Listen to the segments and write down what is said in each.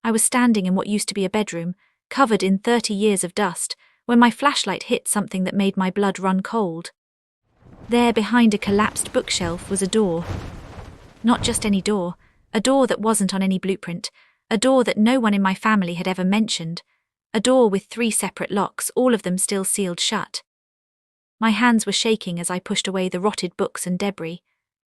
I was standing in what used to be a bedroom, covered in 30 years of dust, when my flashlight hit something that made my blood run cold. There, behind a collapsed bookshelf, was a door. Not just any door, a door that wasn't on any blueprint, a door that no one in my family had ever mentioned, a door with 3 separate locks, all of them still sealed shut. My hands were shaking as I pushed away the rotted books and debris.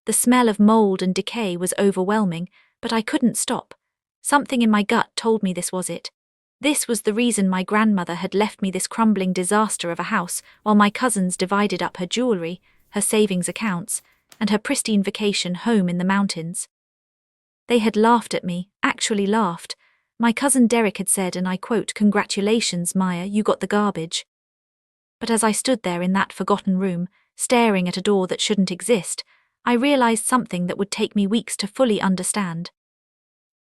The smell of mold and decay was overwhelming, but I couldn't stop. Something in my gut told me this was it. This was the reason my grandmother had left me this crumbling disaster of a house while my cousins divided up her jewelry, her savings accounts, and her pristine vacation home in the mountains. They had laughed at me, actually laughed. My cousin Derek had said, and I quote, "Congratulations, Maya, you got the garbage." But as I stood there in that forgotten room, staring at a door that shouldn't exist, I realized something that would take me weeks to fully understand.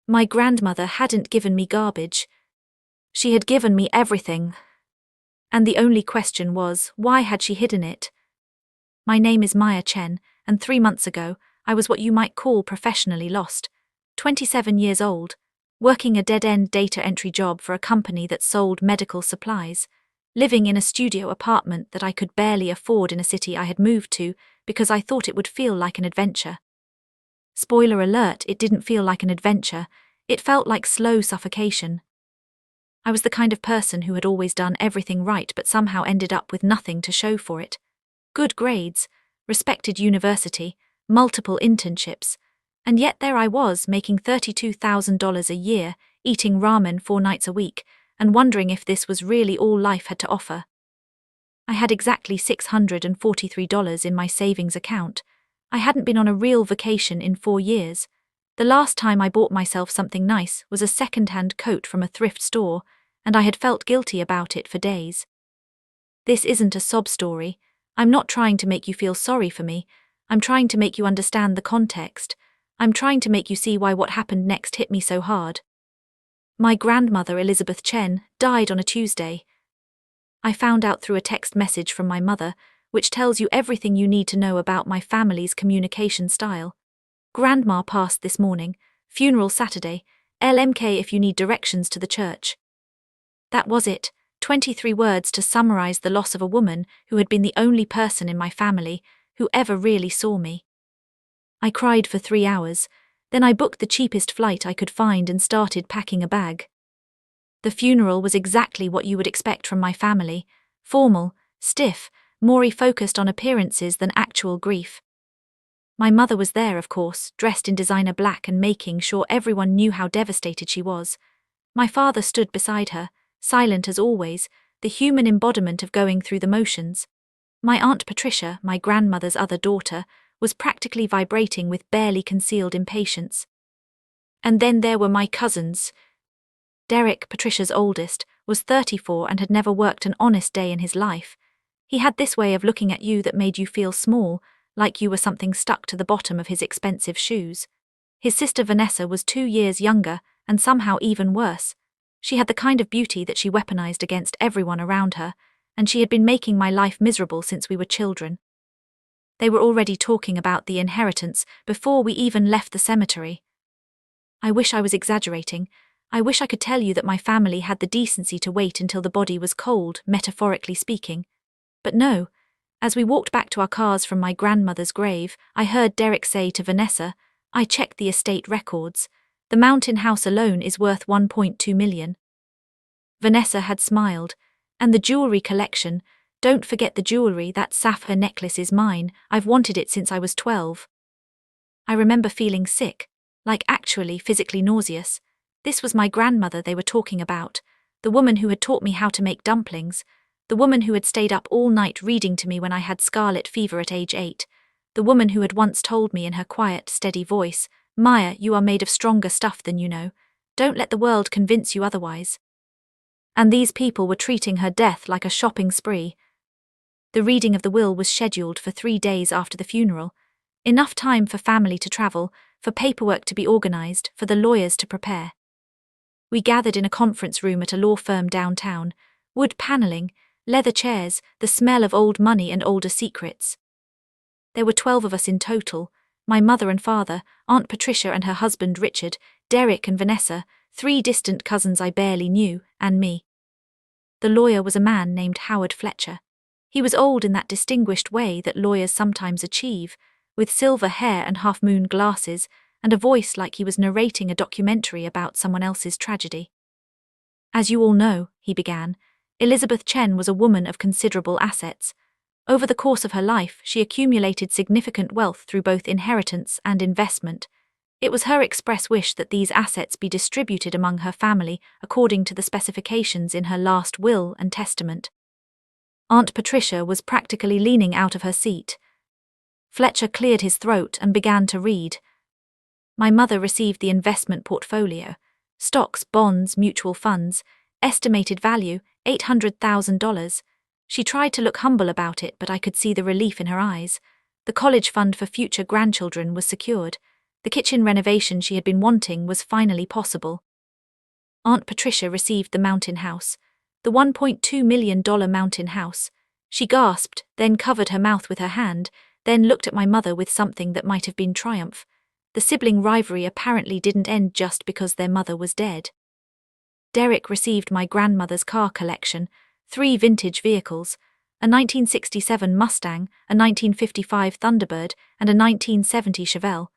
My grandmother hadn't given me garbage. She had given me everything. And the only question was, why had she hidden it? My name is Maya Chen, and 3 months ago, I was what you might call professionally lost. 27 years old, working a dead-end data entry job for a company that sold medical supplies, living in a studio apartment that I could barely afford in a city I had moved to because I thought it would feel like an adventure. Spoiler alert, it didn't feel like an adventure, it felt like slow suffocation. I was the kind of person who had always done everything right but somehow ended up with nothing to show for it. Good grades, respected university, multiple internships, and yet there I was making $32,000 a year, eating ramen 4 nights a week, and wondering if this was really all life had to offer. I had exactly $643 in my savings account. I hadn't been on a real vacation in 4 years. The last time I bought myself something nice was a second-hand coat from a thrift store, and I had felt guilty about it for days. This isn't a sob story. I'm not trying to make you feel sorry for me. I'm trying to make you understand the context. I'm trying to make you see why what happened next hit me so hard. My grandmother, Elizabeth Chen, died on a Tuesday. I found out through a text message from my mother, which tells you everything you need to know about my family's communication style. Grandma passed this morning, funeral Saturday, LMK if you need directions to the church. That was it, 23 words to summarize the loss of a woman who had been the only person in my family who ever really saw me. I cried for 3 hours, then I booked the cheapest flight I could find and started packing a bag. The funeral was exactly what you would expect from my family, formal, stiff, more focused on appearances than actual grief. My mother was there, of course, dressed in designer black and making sure everyone knew how devastated she was. My father stood beside her, silent as always, the human embodiment of going through the motions. My Aunt Patricia, my grandmother's other daughter, was practically vibrating with barely concealed impatience. And then there were my cousins. Derek, Patricia's oldest, was 34 and had never worked an honest day in his life. He had this way of looking at you that made you feel small, like you were something stuck to the bottom of his expensive shoes. His sister Vanessa was 2 years younger, and somehow even worse. She had the kind of beauty that she weaponized against everyone around her, and she had been making my life miserable since we were children. They were already talking about the inheritance before we even left the cemetery. I wish I was exaggerating. I wish I could tell you that my family had the decency to wait until the body was cold, metaphorically speaking. But no. As we walked back to our cars from my grandmother's grave, I heard Derek say to Vanessa, "I checked the estate records. The mountain house alone is worth $1.2 million. Vanessa had smiled. And the jewelry collection, don't forget the jewelry, that sapphire necklace is mine, I've wanted it since I was 12. I remember feeling sick, like actually physically nauseous. This was my grandmother they were talking about, the woman who had taught me how to make dumplings, the woman who had stayed up all night reading to me when I had scarlet fever at age 8, the woman who had once told me in her quiet, steady voice, "Maya, you are made of stronger stuff than you know. Don't let the world convince you otherwise." And these people were treating her death like a shopping spree. The reading of the will was scheduled for 3 days after the funeral, enough time for family to travel, for paperwork to be organized, for the lawyers to prepare. We gathered in a conference room at a law firm downtown, wood paneling, leather chairs, the smell of old money and older secrets. There were 12 of us in total, my mother and father, Aunt Patricia and her husband Richard, Derek and Vanessa, 3 distant cousins I barely knew, and me. The lawyer was a man named Howard Fletcher. He was old in that distinguished way that lawyers sometimes achieve, with silver hair and half-moon glasses, and a voice like he was narrating a documentary about someone else's tragedy. As you all know, he began, Elizabeth Chen was a woman of considerable assets. Over the course of her life, she accumulated significant wealth through both inheritance and investment. It was her express wish that these assets be distributed among her family according to the specifications in her last will and testament. Aunt Patricia was practically leaning out of her seat. Fletcher cleared his throat and began to read. My mother received the investment portfolio. Stocks, bonds, mutual funds, estimated value, $800,000. She tried to look humble about it, but I could see the relief in her eyes. The college fund for future grandchildren was secured. The kitchen renovation she had been wanting was finally possible. Aunt Patricia received the mountain house. The $1.2 million mountain house. She gasped, then covered her mouth with her hand, then looked at my mother with something that might have been triumph. The sibling rivalry apparently didn't end just because their mother was dead. Derek received my grandmother's car collection, 3 vintage vehicles, a 1967 Mustang, a 1955 Thunderbird, and a 1970 Chevelle,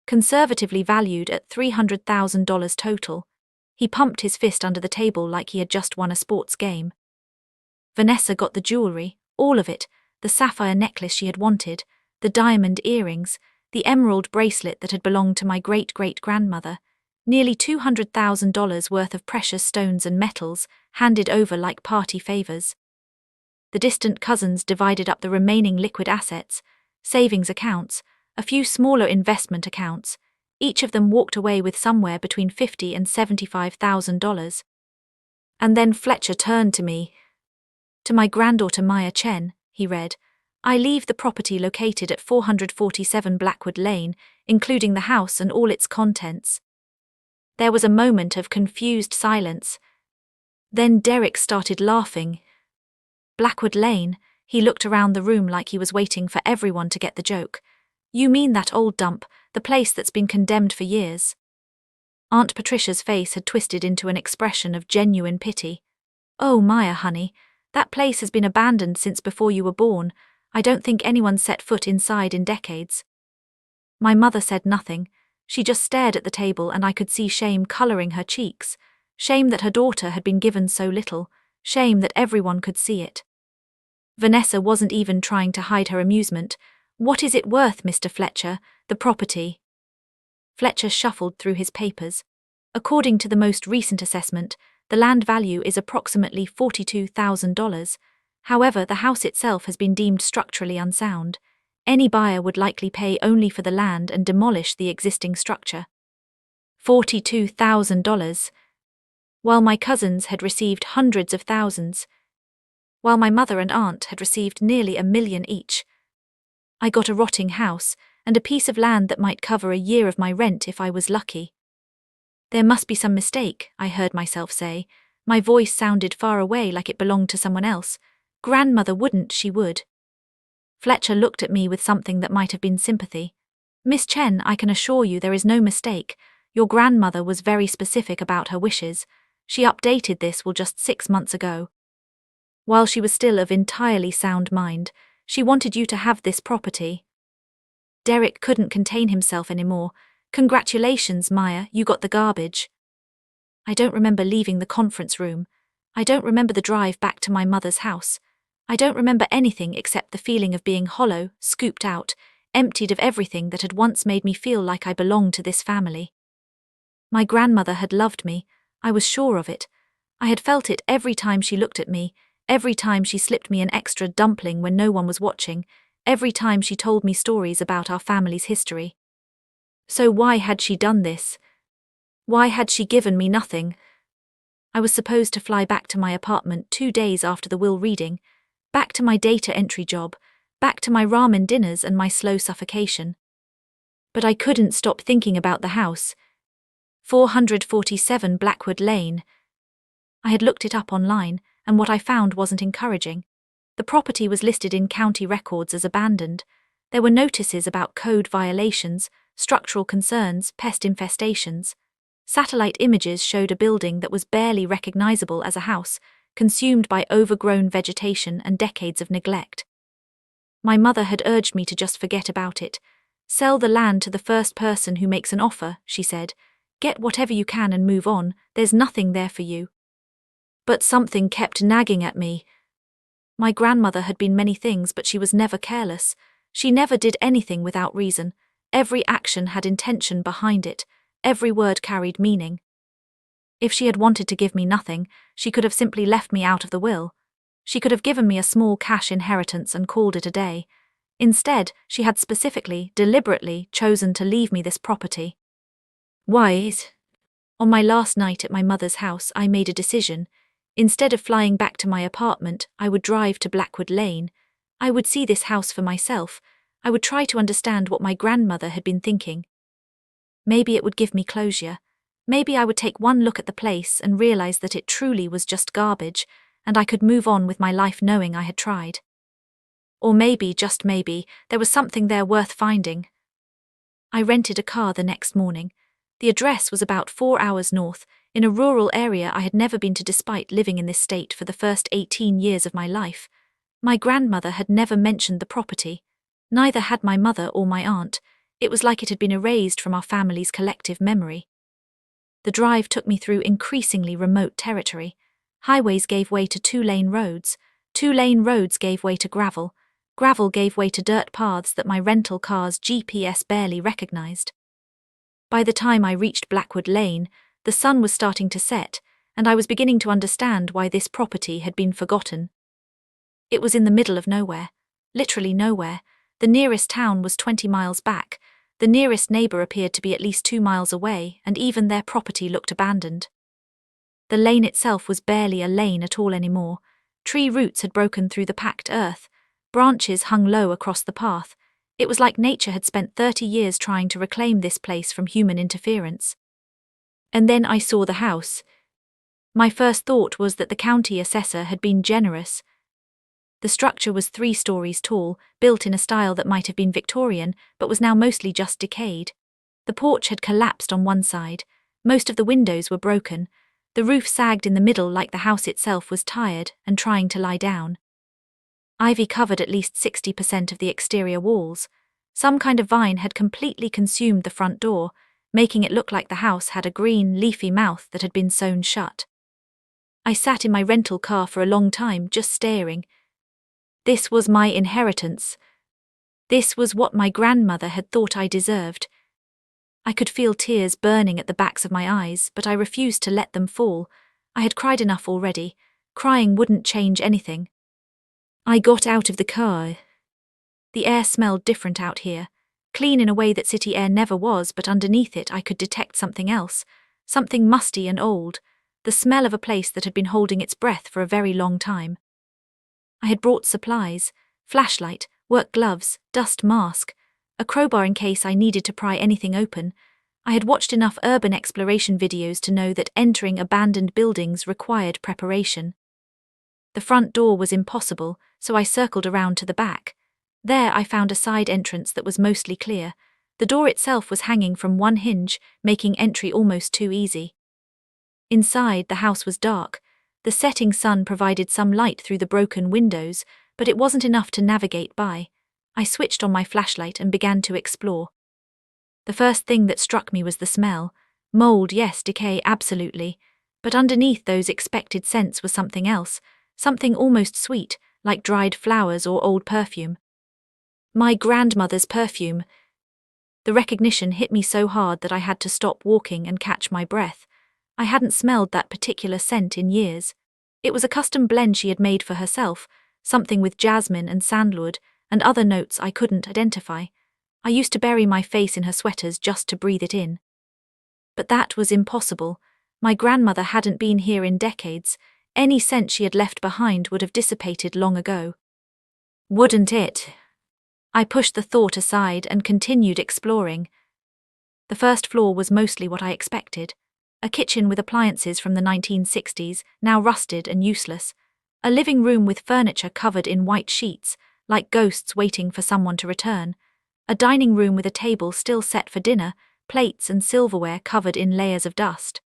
conservatively valued at $300,000 total. He pumped his fist under the table like he had just won a sports game. Vanessa got the jewelry, all of it, the sapphire necklace she had wanted, the diamond earrings, the emerald bracelet that had belonged to my great-great-grandmother, nearly $200,000 worth of precious stones and metals, handed over like party favors. The distant cousins divided up the remaining liquid assets, savings accounts, a few smaller investment accounts. Each of them walked away with somewhere between $50,000 and $75,000. And then Fletcher turned to me. To my granddaughter Maya Chen, he read, I leave the property located at 447 Blackwood Lane, including the house and all its contents. There was a moment of confused silence. Then Derek started laughing. Blackwood Lane, he looked around the room like he was waiting for everyone to get the joke. You mean that old dump, the place that's been condemned for years? Aunt Patricia's face had twisted into an expression of genuine pity. Oh, Maya, honey, that place has been abandoned since before you were born. I don't think anyone set foot inside in decades. My mother said nothing. She just stared at the table, and I could see shame coloring her cheeks. Shame that her daughter had been given so little. Shame that everyone could see it. Vanessa wasn't even trying to hide her amusement. What is it worth, Mr. Fletcher, the property? Fletcher shuffled through his papers. According to the most recent assessment, the land value is approximately $42,000. However, the house itself has been deemed structurally unsound. Any buyer would likely pay only for the land and demolish the existing structure. $42,000. While my cousins had received hundreds of thousands. While my mother and aunt had received nearly $1 million each. I got a rotting house and a piece of land that might cover a year of my rent if I was lucky. There must be some mistake, I heard myself say. My voice sounded far away like it belonged to someone else. Grandmother wouldn't, she would. Fletcher looked at me with something that might have been sympathy. Miss Chen, I can assure you there is no mistake. Your grandmother was very specific about her wishes. She updated this will just 6 months ago. While she was still of entirely sound mind, she wanted you to have this property. Derek couldn't contain himself anymore. Congratulations, Maya, you got the garbage. I don't remember leaving the conference room. I don't remember the drive back to my mother's house. I don't remember anything except the feeling of being hollow, scooped out, emptied of everything that had once made me feel like I belonged to this family. My grandmother had loved me. I was sure of it. I had felt it every time she looked at me, every time she slipped me an extra dumpling when no one was watching, every time she told me stories about our family's history. So why had she done this? Why had she given me nothing? I was supposed to fly back to my apartment 2 days after the will reading, back to my data entry job, back to my ramen dinners and my slow suffocation. But I couldn't stop thinking about the house. 447 Blackwood Lane. I had looked it up online, and what I found wasn't encouraging. The property was listed in county records as abandoned. There were notices about code violations, structural concerns, pest infestations. Satellite images showed a building that was barely recognizable as a house, consumed by overgrown vegetation and decades of neglect. My mother had urged me to just forget about it. Sell the land to the first person who makes an offer, she said. Get whatever you can and move on, there's nothing there for you. But something kept nagging at me. My grandmother had been many things, but she was never careless. She never did anything without reason. Every action had intention behind it. Every word carried meaning. If she had wanted to give me nothing, she could have simply left me out of the will. She could have given me a small cash inheritance and called it a day. Instead, she had specifically, deliberately chosen to leave me this property. Why? On my last night at my mother's house, I made a decision. Instead of flying back to my apartment, I would drive to Blackwood Lane. I would see this house for myself. I would try to understand what my grandmother had been thinking. Maybe it would give me closure. Maybe I would take one look at the place and realize that it truly was just garbage, and I could move on with my life knowing I had tried. Or maybe, just maybe, there was something there worth finding. I rented a car the next morning. The address was about 4 hours north, in a rural area I had never been to despite living in this state for the first 18 years of my life. My grandmother had never mentioned the property. Neither had my mother or my aunt. It was like it had been erased from our family's collective memory. The drive took me through increasingly remote territory. Highways gave way to 2-lane roads. 2-lane roads gave way to gravel. Gravel gave way to dirt paths that my rental car's GPS barely recognized. By the time I reached Blackwood Lane, the sun was starting to set, and I was beginning to understand why this property had been forgotten. It was in the middle of nowhere. Literally nowhere. The nearest town was 20 miles back. The nearest neighbor appeared to be at least 2 miles away, and even their property looked abandoned. The lane itself was barely a lane at all anymore. Tree roots had broken through the packed earth. Branches hung low across the path. It was like nature had spent 30 years trying to reclaim this place from human interference. And then I saw the house. My first thought was that the county assessor had been generous. The structure was 3 stories tall, built in a style that might have been Victorian, but was now mostly just decayed. The porch had collapsed on one side. Most of the windows were broken. The roof sagged in the middle like the house itself was tired and trying to lie down. Ivy covered at least 60% of the exterior walls. Some kind of vine had completely consumed the front door, making it look like the house had a green, leafy mouth that had been sewn shut. I sat in my rental car for a long time, just staring. This was my inheritance. This was what my grandmother had thought I deserved. I could feel tears burning at the backs of my eyes, but I refused to let them fall. I had cried enough already. Crying wouldn't change anything. I got out of the car. The air smelled different out here. Clean in a way that city air never was, but underneath it I could detect something else. Something musty and old. The smell of a place that had been holding its breath for a very long time. I had brought supplies, flashlight, work gloves, dust mask, a crowbar in case I needed to pry anything open. I had watched enough urban exploration videos to know that entering abandoned buildings required preparation. The front door was impossible, so I circled around to the back. There I found a side entrance that was mostly clear. The door itself was hanging from one hinge, making entry almost too easy. Inside, the house was dark. The setting sun provided some light through the broken windows, but it wasn't enough to navigate by. I switched on my flashlight and began to explore. The first thing that struck me was the smell. Mold, yes, decay, absolutely. But underneath those expected scents was something else, something almost sweet, like dried flowers or old perfume. My grandmother's perfume. The recognition hit me so hard that I had to stop walking and catch my breath. I hadn't smelled that particular scent in years. It was a custom blend she had made for herself, something with jasmine and sandalwood, and other notes I couldn't identify. I used to bury my face in her sweaters just to breathe it in. But that was impossible. My grandmother hadn't been here in decades. Any scent she had left behind would have dissipated long ago. Wouldn't it? I pushed the thought aside and continued exploring. The first floor was mostly what I expected. A kitchen with appliances from the 1960s, now rusted and useless. A living room with furniture covered in white sheets, like ghosts waiting for someone to return. A dining room with a table still set for dinner, plates and silverware covered in layers of dust.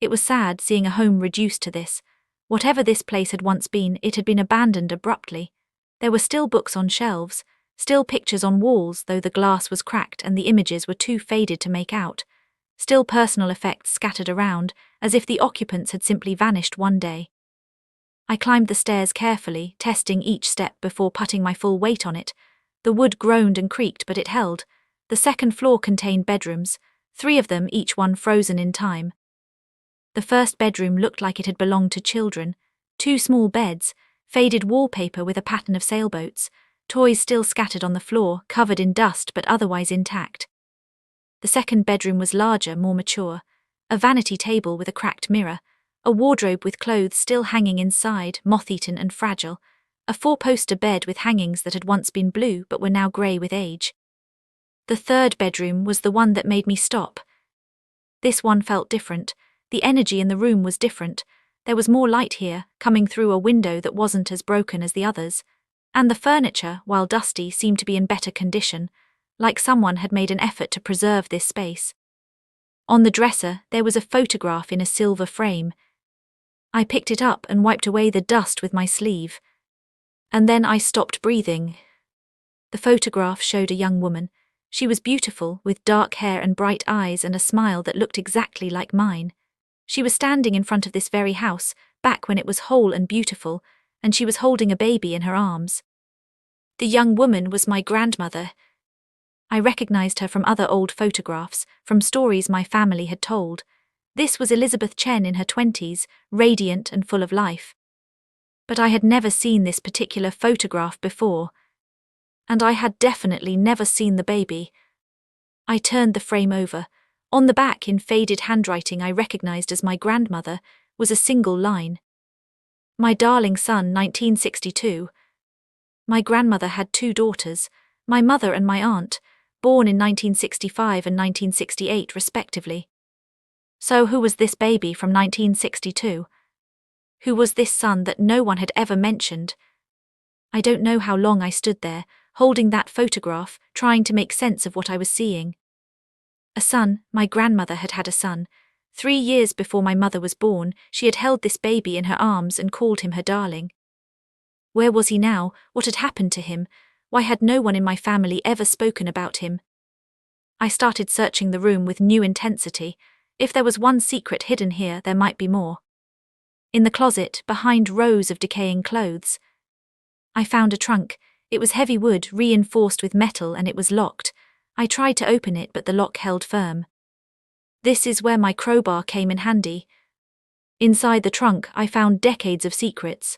It was sad seeing a home reduced to this. Whatever this place had once been, it had been abandoned abruptly. There were still books on shelves, still pictures on walls, though the glass was cracked and the images were too faded to make out. Still personal effects scattered around, as if the occupants had simply vanished one day. I climbed the stairs carefully, testing each step before putting my full weight on it. The wood groaned and creaked, but it held. The second floor contained bedrooms, 3 of them, each one frozen in time. The first bedroom looked like it had belonged to children. 2 small beds, faded wallpaper with a pattern of sailboats, toys still scattered on the floor, covered in dust but otherwise intact. The second bedroom was larger, more mature. A vanity table with a cracked mirror, a wardrobe with clothes still hanging inside, moth-eaten and fragile, a 4-poster bed with hangings that had once been blue but were now grey with age. The third bedroom was the one that made me stop. This one felt different. The energy in the room was different. There was more light here, coming through a window that wasn't as broken as the others. And the furniture, while dusty, seemed to be in better condition, like someone had made an effort to preserve this space. On the dresser, there was a photograph in a silver frame. I picked it up and wiped away the dust with my sleeve. And then I stopped breathing. The photograph showed a young woman. She was beautiful, with dark hair and bright eyes and a smile that looked exactly like mine. She was standing in front of this very house, back when it was whole and beautiful, and she was holding a baby in her arms. The young woman was my grandmother. I recognized her from other old photographs, from stories my family had told. This was Elizabeth Chen in her 20s, radiant and full of life. But I had never seen this particular photograph before. And I had definitely never seen the baby. I turned the frame over. On the back, in faded handwriting I recognized as my grandmother, was a single line. My darling son, 1962. My grandmother had 2 daughters, my mother and my aunt, born in 1965 and 1968 respectively. So who was this baby from 1962? Who was this son that no one had ever mentioned? I don't know how long I stood there, holding that photograph, trying to make sense of what I was seeing. A son, my grandmother had had a son. 3 years before my mother was born, she had held this baby in her arms and called him her darling. Where was he now? What had happened to him? Why had no one in my family ever spoken about him? I started searching the room with new intensity. If there was one secret hidden here, there might be more. In the closet, behind rows of decaying clothes, I found a trunk. It was heavy wood, reinforced with metal, and it was locked. I tried to open it, but the lock held firm. This is where my crowbar came in handy. Inside the trunk, I found decades of secrets.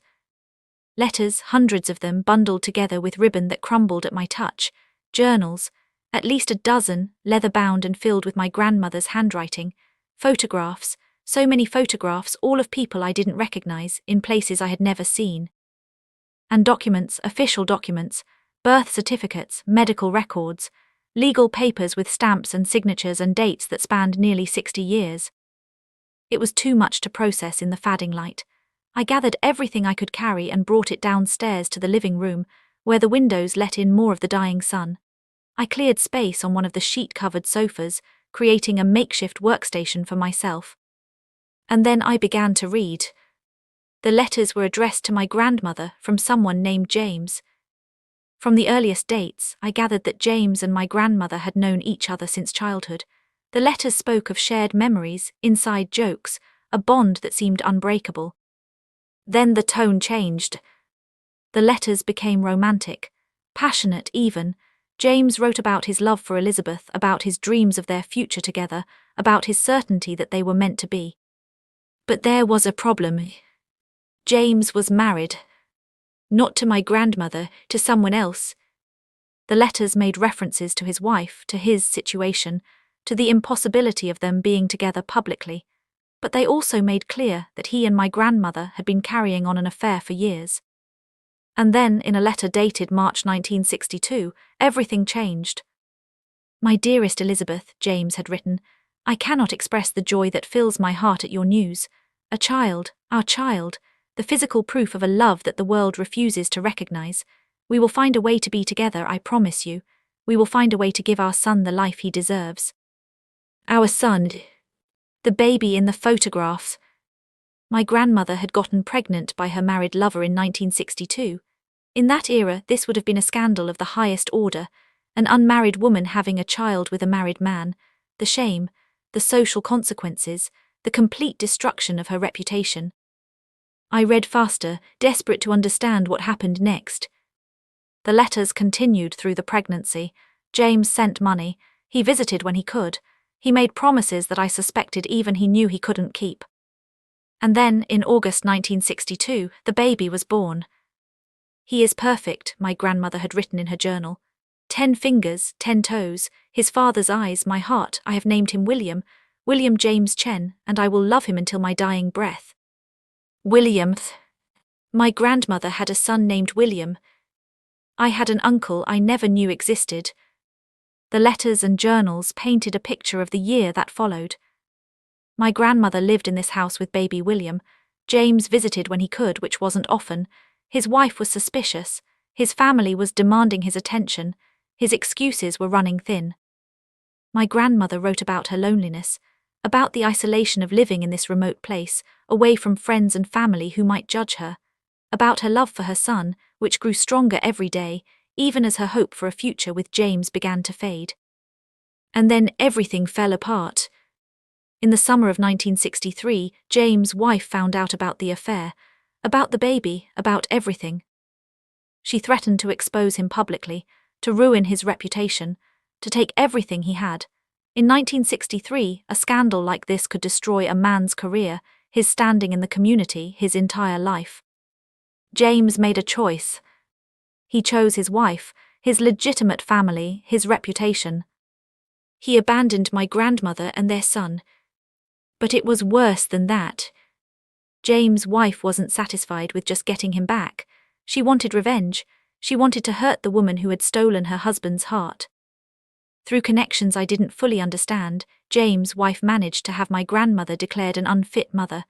Letters, hundreds of them, bundled together with ribbon that crumbled at my touch. Journals, at least a dozen, leather-bound and filled with my grandmother's handwriting. Photographs, so many photographs, all of people I didn't recognize, in places I had never seen. And documents, official documents, birth certificates, medical records, legal papers with stamps and signatures and dates that spanned nearly 60 years. It was too much to process in the fading light. I gathered everything I could carry and brought it downstairs to the living room, where the windows let in more of the dying sun. I cleared space on one of the sheet-covered sofas, creating a makeshift workstation for myself. And then I began to read. The letters were addressed to my grandmother from someone named James. From the earliest dates, I gathered that James and my grandmother had known each other since childhood. The letters spoke of shared memories, inside jokes, a bond that seemed unbreakable. Then the tone changed. The letters became romantic, passionate even. James wrote about his love for Elizabeth, about his dreams of their future together, about his certainty that they were meant to be. But there was a problem. James was married. Not to my grandmother, to someone else. The letters made references to his wife, to his situation, to the impossibility of them being together publicly. But they also made clear that he and my grandmother had been carrying on an affair for years. And then, in a letter dated March 1962, everything changed. My dearest Elizabeth, James had written, I cannot express the joy that fills my heart at your news. A child, our child, the physical proof of a love that the world refuses to recognize. We will find a way to be together, I promise you. We will find a way to give our son the life he deserves. Our son. The baby in the photographs. My grandmother had gotten pregnant by her married lover in 1962. In that era, this would have been a scandal of the highest order, an unmarried woman having a child with a married man, the shame, the social consequences, the complete destruction of her reputation. I read faster, desperate to understand what happened next. The letters continued through the pregnancy. James sent money. He visited when he could. He made promises that I suspected even he knew he couldn't keep. And then, in August 1962, the baby was born. He is perfect, my grandmother had written in her journal. 10 fingers, 10 toes, his father's eyes, my heart. I have named him William James Chen, and I will love him until my dying breath. William. My grandmother had a son named William. I had an uncle I never knew existed. The letters and journals painted a picture of the year that followed. My grandmother lived in this house with baby William. James visited when he could, which wasn't often. His wife was suspicious. His family was demanding his attention. His excuses were running thin. My grandmother wrote about her loneliness, about the isolation of living in this remote place, away from friends and family who might judge her, about her love for her son, which grew stronger every day, even as her hope for a future with James began to fade. And then everything fell apart. In the summer of 1963, James' wife found out about the affair, about the baby, about everything. She threatened to expose him publicly, to ruin his reputation, to take everything he had. In 1963, a scandal like this could destroy a man's career, his standing in the community, his entire life. James made a choice. He chose his wife, his legitimate family, his reputation. He abandoned my grandmother and their son. But it was worse than that. James' wife wasn't satisfied with just getting him back. She wanted revenge. She wanted to hurt the woman who had stolen her husband's heart. Through connections I didn't fully understand, James' wife managed to have my grandmother declared an unfit mother.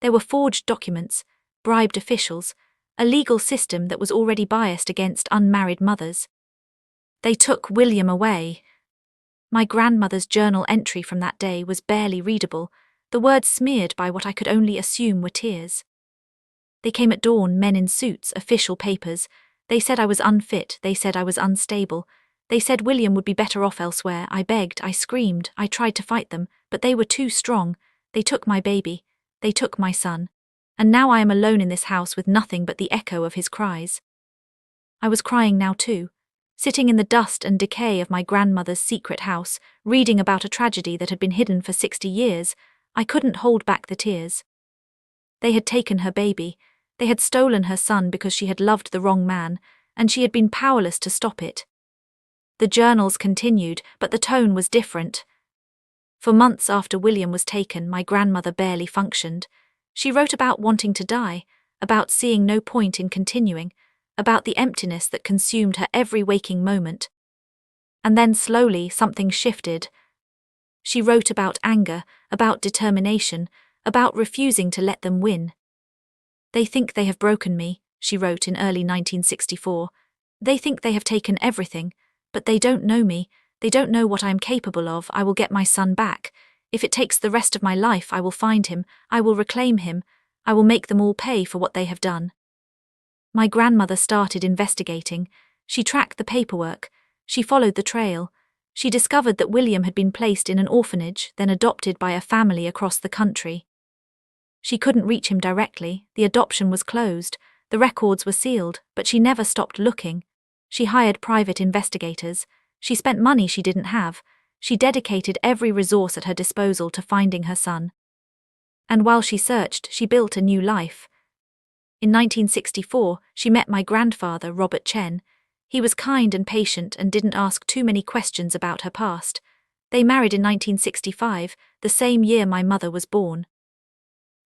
There were forged documents, bribed officials, a legal system that was already biased against unmarried mothers. They took William away. My grandmother's journal entry from that day was barely readable, the words smeared by what I could only assume were tears. They came at dawn, men in suits, official papers. They said I was unfit, they said I was unstable. They said William would be better off elsewhere. I begged, I screamed, I tried to fight them, but they were too strong. They took my baby. They took my son. And now I am alone in this house with nothing but the echo of his cries. I was crying now too, sitting in the dust and decay of my grandmother's secret house, reading about a tragedy that had been hidden for 60 years. I couldn't hold back the tears. They had taken her baby. They had stolen her son because she had loved the wrong man, and she had been powerless to stop it. The journals continued, but the tone was different. For months after William was taken, my grandmother barely functioned. She wrote about wanting to die, about seeing no point in continuing, about the emptiness that consumed her every waking moment. And then slowly something shifted. She wrote about anger, about determination, about refusing to let them win. They think they have broken me, she wrote in early 1964. They think they have taken everything, but they don't know me. They don't know what I am capable of. I will get my son back. If it takes the rest of my life, I will find him. I will reclaim him. I will make them all pay for what they have done. My grandmother started investigating. She tracked the paperwork. She followed the trail. She discovered that William had been placed in an orphanage, then adopted by a family across the country. She couldn't reach him directly. The adoption was closed. The records were sealed, but she never stopped looking. She hired private investigators. She spent money she didn't have. She dedicated every resource at her disposal to finding her son. And while she searched, she built a new life. In 1964, she met my grandfather, Robert Chen. He was kind and patient and didn't ask too many questions about her past. They married in 1965, the same year my mother was born.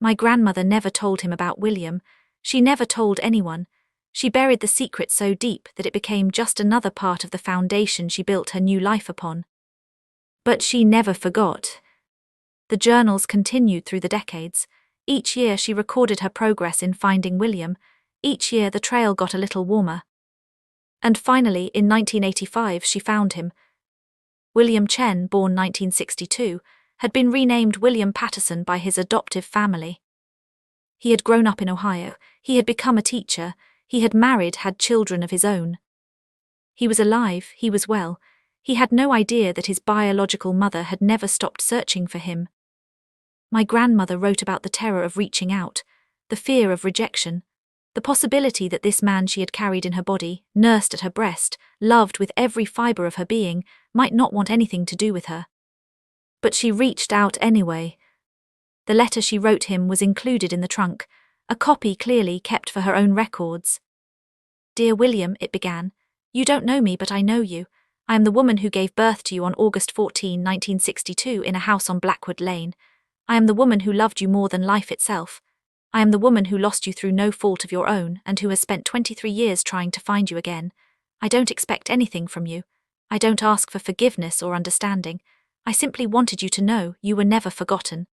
My grandmother never told him about William. She never told anyone. She buried the secret so deep that it became just another part of the foundation she built her new life upon. But she never forgot. The journals continued through the decades. Each year she recorded her progress in finding William. Each year the trail got a little warmer. And finally, in 1985, she found him. William Chen, born 1962, had been renamed William Patterson by his adoptive family. He had grown up in Ohio, he had become a teacher, he had married, had children of his own. He was alive, he was well. He had no idea that his biological mother had never stopped searching for him. My grandmother wrote about the terror of reaching out, the fear of rejection, the possibility that this man she had carried in her body, nursed at her breast, loved with every fibre of her being, might not want anything to do with her. But she reached out anyway. The letter she wrote him was included in the trunk, a copy clearly kept for her own records. "Dear William," it began, "you don't know me, but I know you. I am the woman who gave birth to you on August 14, 1962 in a house on Blackwood Lane. I am the woman who loved you more than life itself. I am the woman who lost you through no fault of your own and who has spent 23 years trying to find you again. I don't expect anything from you. I don't ask for forgiveness or understanding. I simply wanted you to know you were never forgotten.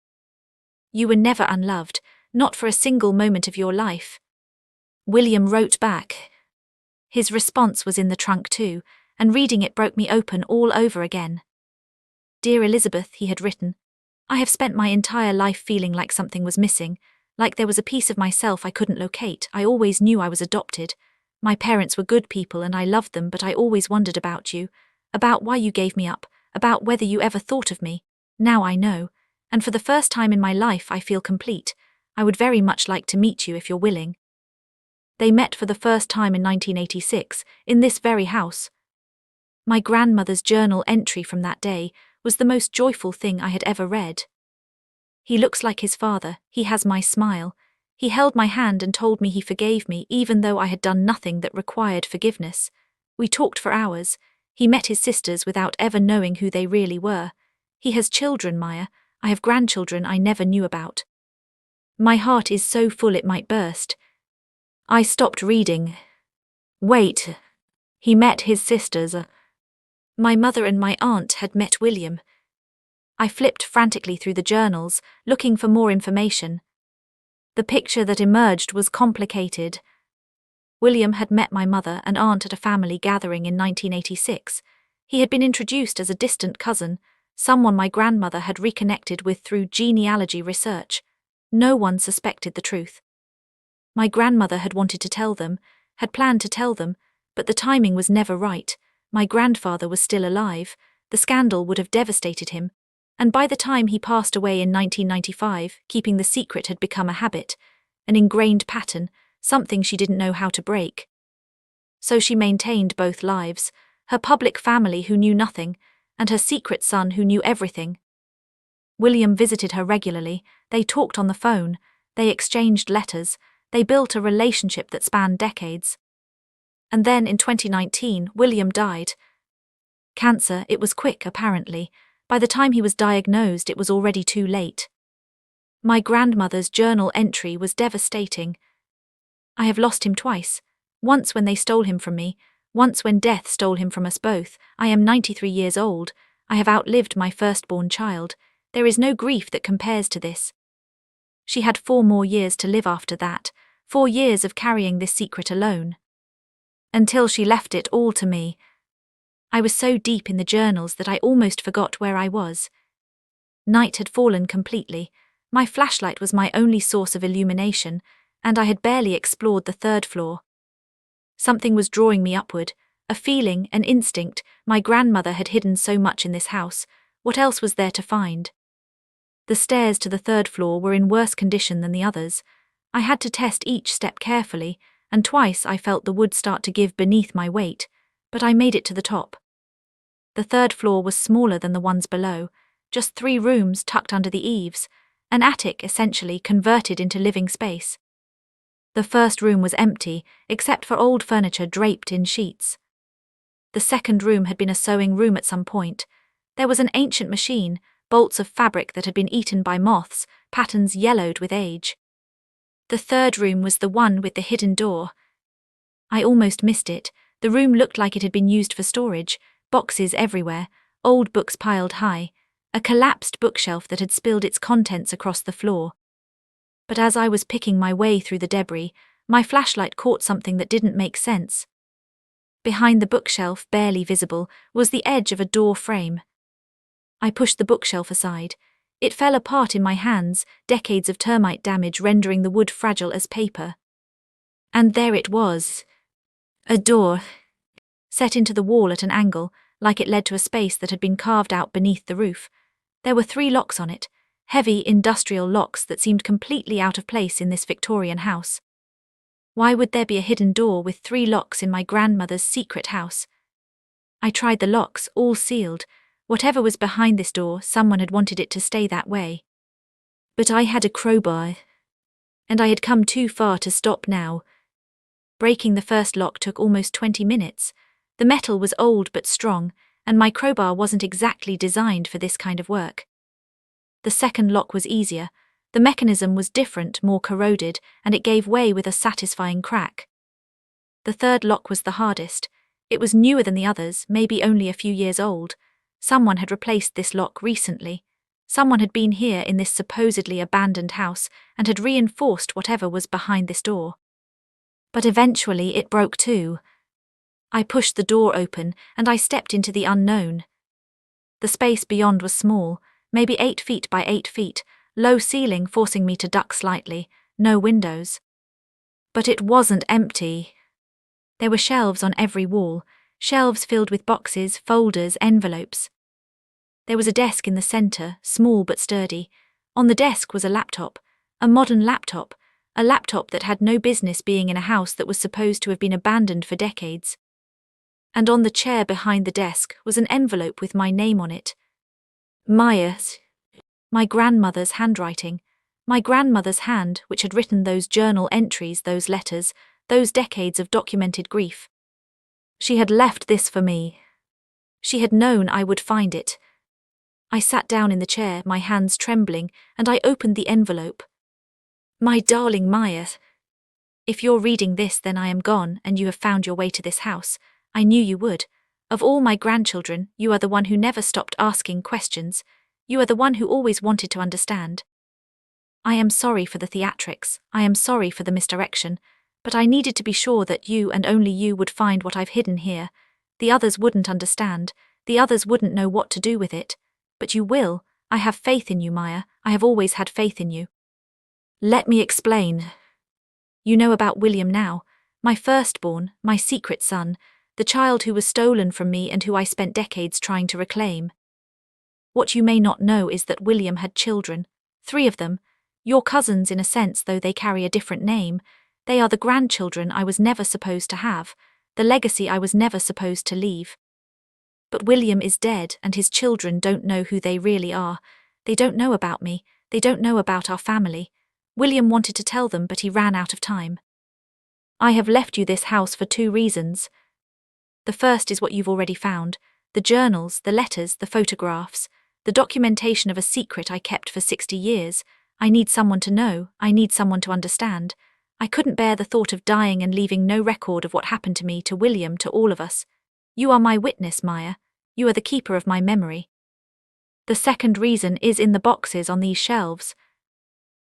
You were never unloved, not for a single moment of your life." William wrote back. His response was in the trunk too, and reading it broke me open all over again. "Dear Elizabeth," he had written, "I have spent my entire life feeling like something was missing, like there was a piece of myself I couldn't locate. I always knew I was adopted. My parents were good people and I loved them, but I always wondered about you, about why you gave me up, about whether you ever thought of me. Now I know, and for the first time in my life I feel complete. I would very much like to meet you if you're willing." They met for the first time in 1986, in this very house. My grandmother's journal entry from that day was the most joyful thing I had ever read. "He looks like his father, he has my smile. He held my hand and told me he forgave me even though I had done nothing that required forgiveness. We talked for hours. He met his sisters without ever knowing who they really were. He has children, Maya. I have grandchildren I never knew about. My heart is so full it might burst." I stopped reading. Wait. He met his sisters. My mother and my aunt had met William. I flipped frantically through the journals, looking for more information. The picture that emerged was complicated. William had met my mother and aunt at a family gathering in 1986. He had been introduced as a distant cousin, someone my grandmother had reconnected with through genealogy research. No one suspected the truth. My grandmother had wanted to tell them, had planned to tell them, but the timing was never right. My grandfather was still alive, the scandal would have devastated him, and by the time he passed away in 1995, keeping the secret had become a habit, an ingrained pattern, something she didn't know how to break. So she maintained both lives, her public family who knew nothing, and her secret son who knew everything. William visited her regularly, they talked on the phone, they exchanged letters, they built a relationship that spanned decades. And then in 2019, William died. Cancer, it was quick apparently. By the time he was diagnosed, it was already too late. My grandmother's journal entry was devastating. "I have lost him twice. Once when they stole him from me, once when death stole him from us both. I am 93 years old. I have outlived my firstborn child. There is no grief that compares to this." She had 4 more years to live after that, 4 years of carrying this secret alone. Until she left it all to me. I was so deep in the journals that I almost forgot where I was. Night had fallen completely. My flashlight was my only source of illumination, and I had barely explored the 3rd floor. Something was drawing me upward, a feeling, an instinct. My grandmother had hidden so much in this house. What else was there to find? The stairs to the 3rd floor were in worse condition than the others. I had to test each step carefully, and twice I felt the wood start to give beneath my weight, but I made it to the top. The 3rd floor was smaller than the ones below, just 3 rooms tucked under the eaves, an attic essentially converted into living space. The first room was empty, except for old furniture draped in sheets. The second room had been a sewing room at some point. There was an ancient machine, bolts of fabric that had been eaten by moths, patterns yellowed with age. The third room was the one with the hidden door. I almost missed it. The room looked like it had been used for storage, boxes everywhere, old books piled high, a collapsed bookshelf that had spilled its contents across the floor. But as I was picking my way through the debris, my flashlight caught something that didn't make sense. Behind the bookshelf, barely visible, was the edge of a door frame. I pushed the bookshelf aside. It fell apart in my hands, decades of termite damage rendering the wood fragile as paper. And there it was. A door, set into the wall at an angle, like it led to a space that had been carved out beneath the roof. There were 3 locks on it, heavy industrial locks that seemed completely out of place in this Victorian house. Why would there be a hidden door with 3 locks in my grandmother's secret house? I tried the locks, all sealed. Whatever was behind this door, someone had wanted it to stay that way. But I had a crowbar, and I had come too far to stop now. Breaking the first lock took almost 20 minutes. The metal was old but strong, and my crowbar wasn't exactly designed for this kind of work. The second lock was easier. The mechanism was different, more corroded, and it gave way with a satisfying crack. The third lock was the hardest. It was newer than the others, maybe only a few years old. Someone had replaced this lock recently. Someone had been here in this supposedly abandoned house and had reinforced whatever was behind this door. But eventually it broke too. I pushed the door open and I stepped into the unknown. The space beyond was small, maybe 8 feet by 8 feet, low ceiling forcing me to duck slightly, no windows. But it wasn't empty. There were shelves on every wall, shelves filled with boxes, folders, envelopes. There was a desk in the center, small but sturdy. On the desk was a laptop, a modern laptop, a laptop that had no business being in a house that was supposed to have been abandoned for decades. And on the chair behind the desk was an envelope with my name on it. Maya's. My grandmother's handwriting. My grandmother's hand, which had written those journal entries, those letters, those decades of documented grief. She had left this for me. She had known I would find it. I sat down in the chair, my hands trembling, and I opened the envelope. My darling Maya, if you're reading this, then I am gone and you have found your way to this house. I knew you would. Of all my grandchildren, you are the one who never stopped asking questions. You are the one who always wanted to understand. I am sorry for the theatrics, I am sorry for the misdirection, but I needed to be sure that you and only you would find what I've hidden here. The others wouldn't understand, the others wouldn't know what to do with it. But you will. I have faith in you, Maya. I have always had faith in you. Let me explain. You know about William now, my firstborn, my secret son, the child who was stolen from me and who I spent decades trying to reclaim. What you may not know is that William had children, 3 of them, your cousins in a sense, though they carry a different name. They are the grandchildren I was never supposed to have, the legacy I was never supposed to leave. But William is dead and his children don't know who they really are. They don't know about me, they don't know about our family. William wanted to tell them, but he ran out of time. I have left you this house for 2 reasons. The first is what you've already found, the journals, the letters, the photographs, the documentation of a secret I kept for 60 years. I need someone to know, I need someone to understand. I couldn't bear the thought of dying and leaving no record of what happened to me, to William, to all of us. You are my witness, Maya. You are the keeper of my memory. The second reason is in the boxes on these shelves.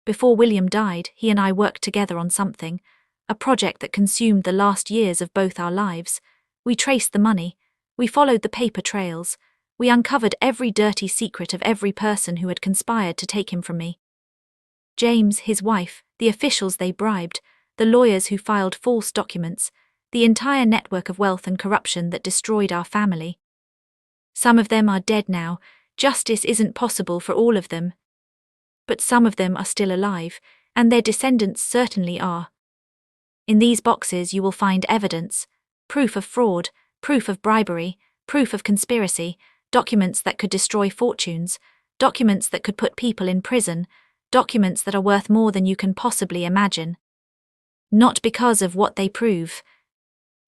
Before William died, he and I worked together on something, a project that consumed the last years of both our lives. We traced the money. We followed the paper trails. We uncovered every dirty secret of every person who had conspired to take him from me. James, his wife, the officials they bribed, the lawyers who filed false documents, the entire network of wealth and corruption that destroyed our family. Some of them are dead now. Justice isn't possible for all of them. But some of them are still alive, and their descendants certainly are. In these boxes you will find evidence, proof of fraud, proof of bribery, proof of conspiracy, documents that could destroy fortunes, documents that could put people in prison, documents that are worth more than you can possibly imagine. Not because of what they prove,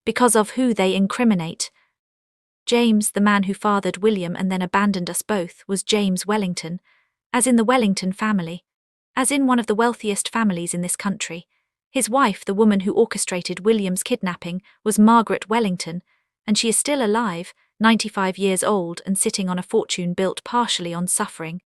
because of who they incriminate. James, the man who fathered William and then abandoned us both, was James Wellington, as in the Wellington family, as in one of the wealthiest families in this country. His wife, the woman who orchestrated William's kidnapping, was Margaret Wellington, and she is still alive, 95 years old and sitting on a fortune built partially on suffering.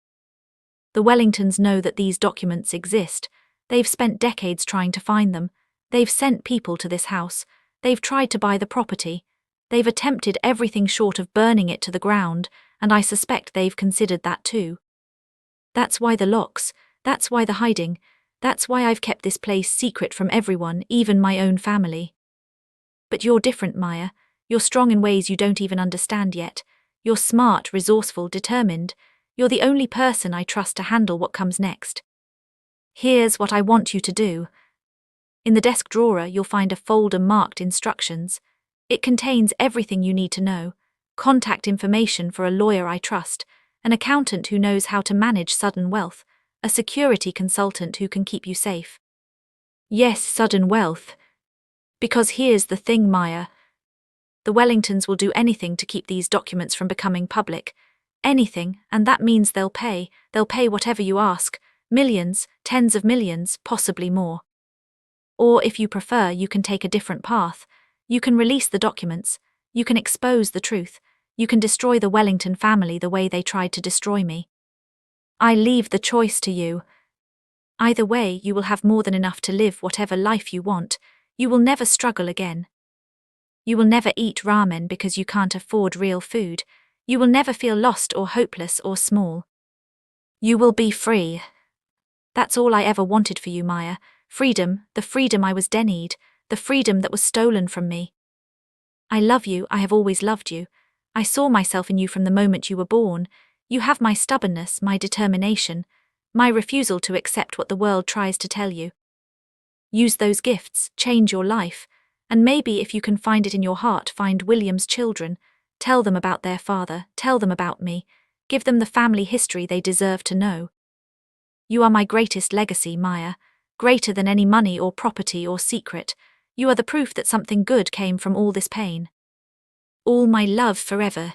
The Wellingtons know that these documents exist. They've spent decades trying to find them. They've sent people to this house. They've tried to buy the property. They've attempted everything short of burning it to the ground, and I suspect they've considered that too. That's why the locks, that's why the hiding, that's why I've kept this place secret from everyone, even my own family. But you're different, Maya. You're strong in ways you don't even understand yet. You're smart, resourceful, determined. You're the only person I trust to handle what comes next. Here's what I want you to do. In the desk drawer, you'll find a folder marked Instructions. It contains everything you need to know. Contact information for a lawyer I trust, an accountant who knows how to manage sudden wealth, a security consultant who can keep you safe. Yes, sudden wealth. Because here's the thing, Maya. The Wellingtons will do anything to keep these documents from becoming public. Anything, and that means they'll pay whatever you ask, millions, tens of millions, possibly more. Or if you prefer, you can take a different path. You can release the documents, you can expose the truth, you can destroy the Wellington family the way they tried to destroy me. I leave the choice to you. Either way, you will have more than enough to live whatever life you want. You will never struggle again. You will never eat ramen because you can't afford real food. You will never feel lost or hopeless or small. You will be free. That's all I ever wanted for you, Maya. Freedom, the freedom I was denied, the freedom that was stolen from me. I love you, I have always loved you. I saw myself in you from the moment you were born. You have my stubbornness, my determination, my refusal to accept what the world tries to tell you. Use those gifts, change your life, and maybe if you can find it in your heart, find William's children, tell them about their father, tell them about me, give them the family history they deserve to know. You are my greatest legacy, Maya, greater than any money or property or secret. You are the proof that something good came from all this pain. All my love forever.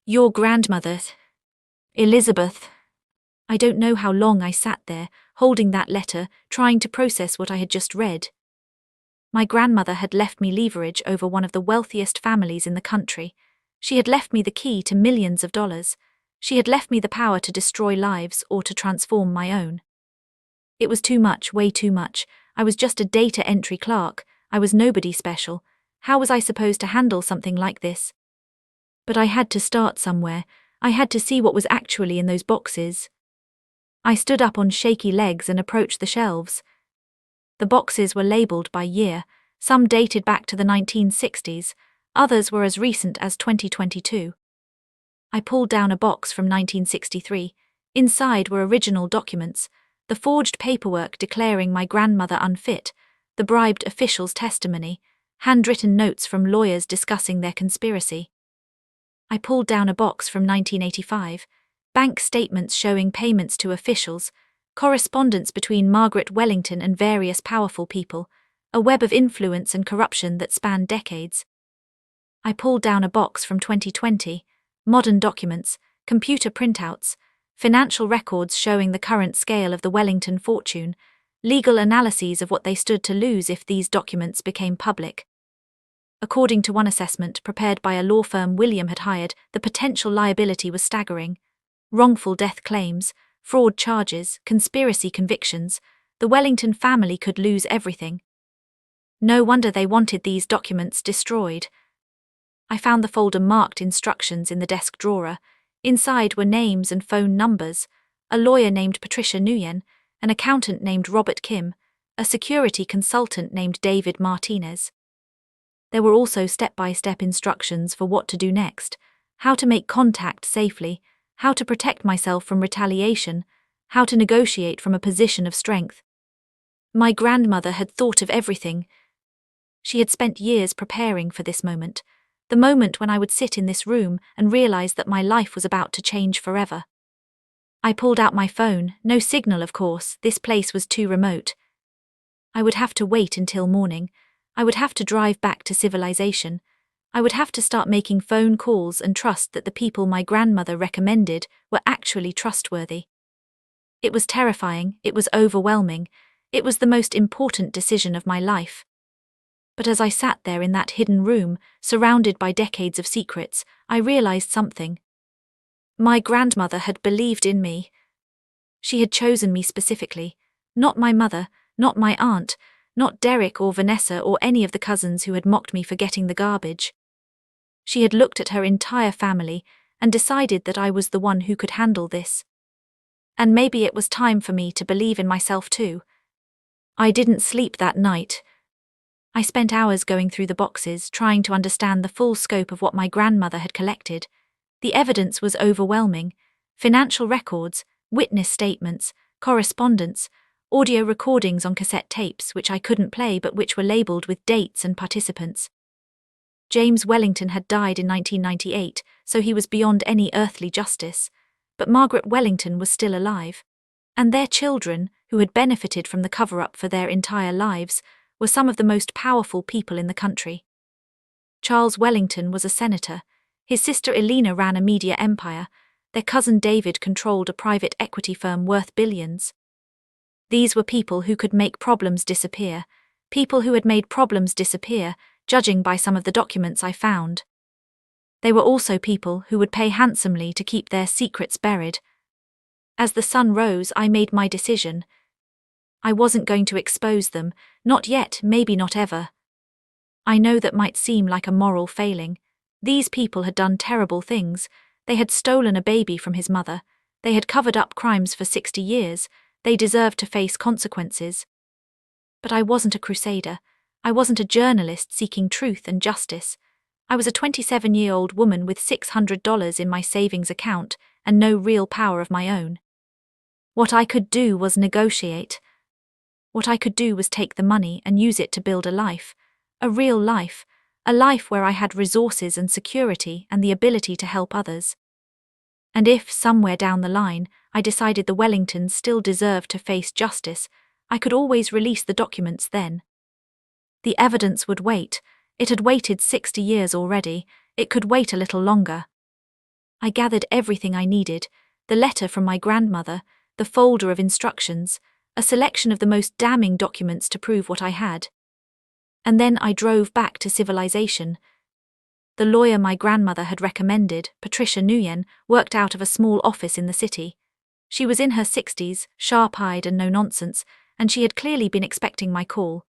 Your grandmother, Elizabeth. I don't know how long I sat there, holding that letter, trying to process what I had just read. My grandmother had left me leverage over one of the wealthiest families in the country. She had left me the key to millions of dollars. She had left me the power to destroy lives or to transform my own. It was too much, way too much. I was just a data entry clerk. I was nobody special. How was I supposed to handle something like this? But I had to start somewhere. I had to see what was actually in those boxes. I stood up on shaky legs and approached the shelves. The boxes were labelled by year. Some dated back to the 1960s. Others were as recent as 2022. I pulled down a box from 1963. Inside were original documents, the forged paperwork declaring my grandmother unfit, the bribed official's testimony, handwritten notes from lawyers discussing their conspiracy. I pulled down a box from 1985, bank statements showing payments to officials, correspondence between Margaret Wellington and various powerful people, a web of influence and corruption that spanned decades. I pulled down a box from 2020, modern documents, computer printouts, financial records showing the current scale of the Wellington fortune, legal analyses of what they stood to lose if these documents became public. According to one assessment prepared by a law firm William had hired, the potential liability was staggering. Wrongful death claims, fraud charges, conspiracy convictions, the Wellington family could lose everything. No wonder they wanted these documents destroyed. I found the folder marked Instructions in the desk drawer. Inside were names and phone numbers, a lawyer named Patricia Nguyen, an accountant named Robert Kim, a security consultant named David Martinez. There were also step-by-step instructions for what to do next, how to make contact safely, how to protect myself from retaliation, how to negotiate from a position of strength. My grandmother had thought of everything. She had spent years preparing for this moment, the moment when I would sit in this room and realize that my life was about to change forever. I pulled out my phone, no signal of course, this place was too remote. I would have to wait until morning. I would have to drive back to civilization. I would have to start making phone calls and trust that the people my grandmother recommended were actually trustworthy. It was terrifying, it was overwhelming, it was the most important decision of my life. But as I sat there in that hidden room, surrounded by decades of secrets, I realized something. My grandmother had believed in me. She had chosen me specifically, not my mother, not my aunt, not Derek or Vanessa or any of the cousins who had mocked me for getting the garbage. She had looked at her entire family and decided that I was the one who could handle this. And maybe it was time for me to believe in myself too. I didn't sleep that night. I spent hours going through the boxes, trying to understand the full scope of what my grandmother had collected. The evidence was overwhelming: financial records, witness statements, correspondence, audio recordings on cassette tapes which I couldn't play but which were labeled with dates and participants. James Wellington had died in 1998, so he was beyond any earthly justice. But Margaret Wellington was still alive. And their children, who had benefited from the cover-up for their entire lives, were some of the most powerful people in the country. Charles Wellington was a senator. His sister Elena ran a media empire. Their cousin David controlled a private equity firm worth billions. These were people who could make problems disappear. People who had made problems disappear, judging by some of the documents I found. They were also people who would pay handsomely to keep their secrets buried. As the sun rose, I made my decision. I wasn't going to expose them, not yet, maybe not ever. I know that might seem like a moral failing. These people had done terrible things. They had stolen a baby from his mother. They had covered up crimes for 60 years. They deserved to face consequences. But I wasn't a crusader. I wasn't a journalist seeking truth and justice. I was a 27-year-old woman with $600 in my savings account and no real power of my own. What I could do was negotiate. What I could do was take the money and use it to build a life, a real life, a life where I had resources and security and the ability to help others. And if, somewhere down the line, I decided the Wellingtons still deserved to face justice, I could always release the documents then. The evidence would wait. It had waited 60 years already. It could wait a little longer. I gathered everything I needed: the letter from my grandmother, the folder of instructions, a selection of the most damning documents to prove what I had. And then I drove back to civilization. The lawyer my grandmother had recommended, Patricia Nguyen, worked out of a small office in the city. She was in her 60s, sharp-eyed and no-nonsense, and she had clearly been expecting my call.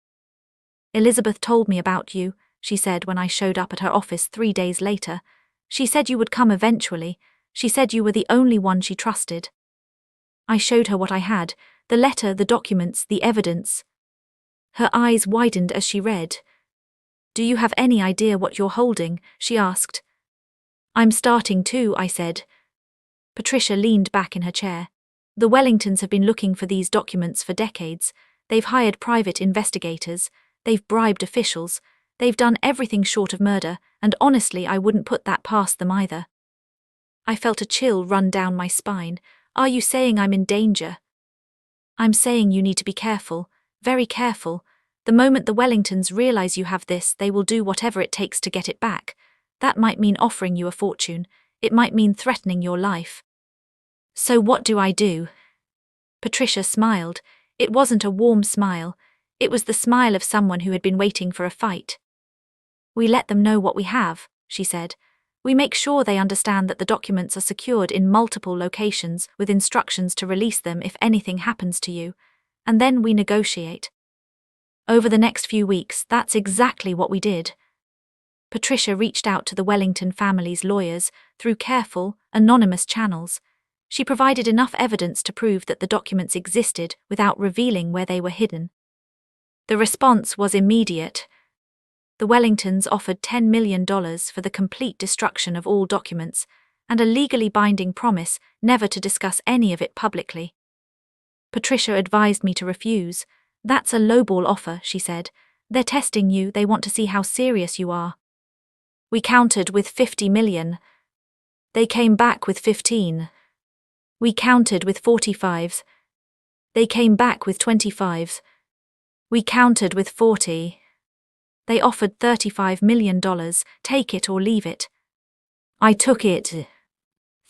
"Elizabeth told me about you," she said when I showed up at her office 3 days later. "She said you would come eventually. She said you were the only one she trusted." I showed her what I had: the letter, the documents, the evidence. Her eyes widened as she read. "Do you have any idea what you're holding?" she asked. "I'm starting to," I said. Patricia leaned back in her chair. "The Wellingtons have been looking for these documents for decades. They've hired private investigators. They've bribed officials. They've done everything short of murder, and honestly, I wouldn't put that past them either." I felt a chill run down my spine. "Are you saying I'm in danger?" "I'm saying you need to be careful, very careful. The moment the Wellingtons realize you have this, they will do whatever it takes to get it back. That might mean offering you a fortune. It might mean threatening your life." "So what do I do?" Patricia smiled. It wasn't a warm smile. It was the smile of someone who had been waiting for a fight. "We let them know what we have," she said. "We make sure they understand that the documents are secured in multiple locations with instructions to release them if anything happens to you. And then we negotiate." Over the next few weeks, that's exactly what we did. Patricia reached out to the Wellington family's lawyers through careful, anonymous channels. She provided enough evidence to prove that the documents existed without revealing where they were hidden. The response was immediate. The Wellingtons offered $10 million for the complete destruction of all documents, and a legally binding promise never to discuss any of it publicly. Patricia advised me to refuse. "That's a lowball offer," she said. "They're testing you, they want to see how serious you are." We countered with 50 million. They came back with 15. We countered with 45s. They came back with 25s. We countered with 40. They offered $35 million, take it or leave it. I took it.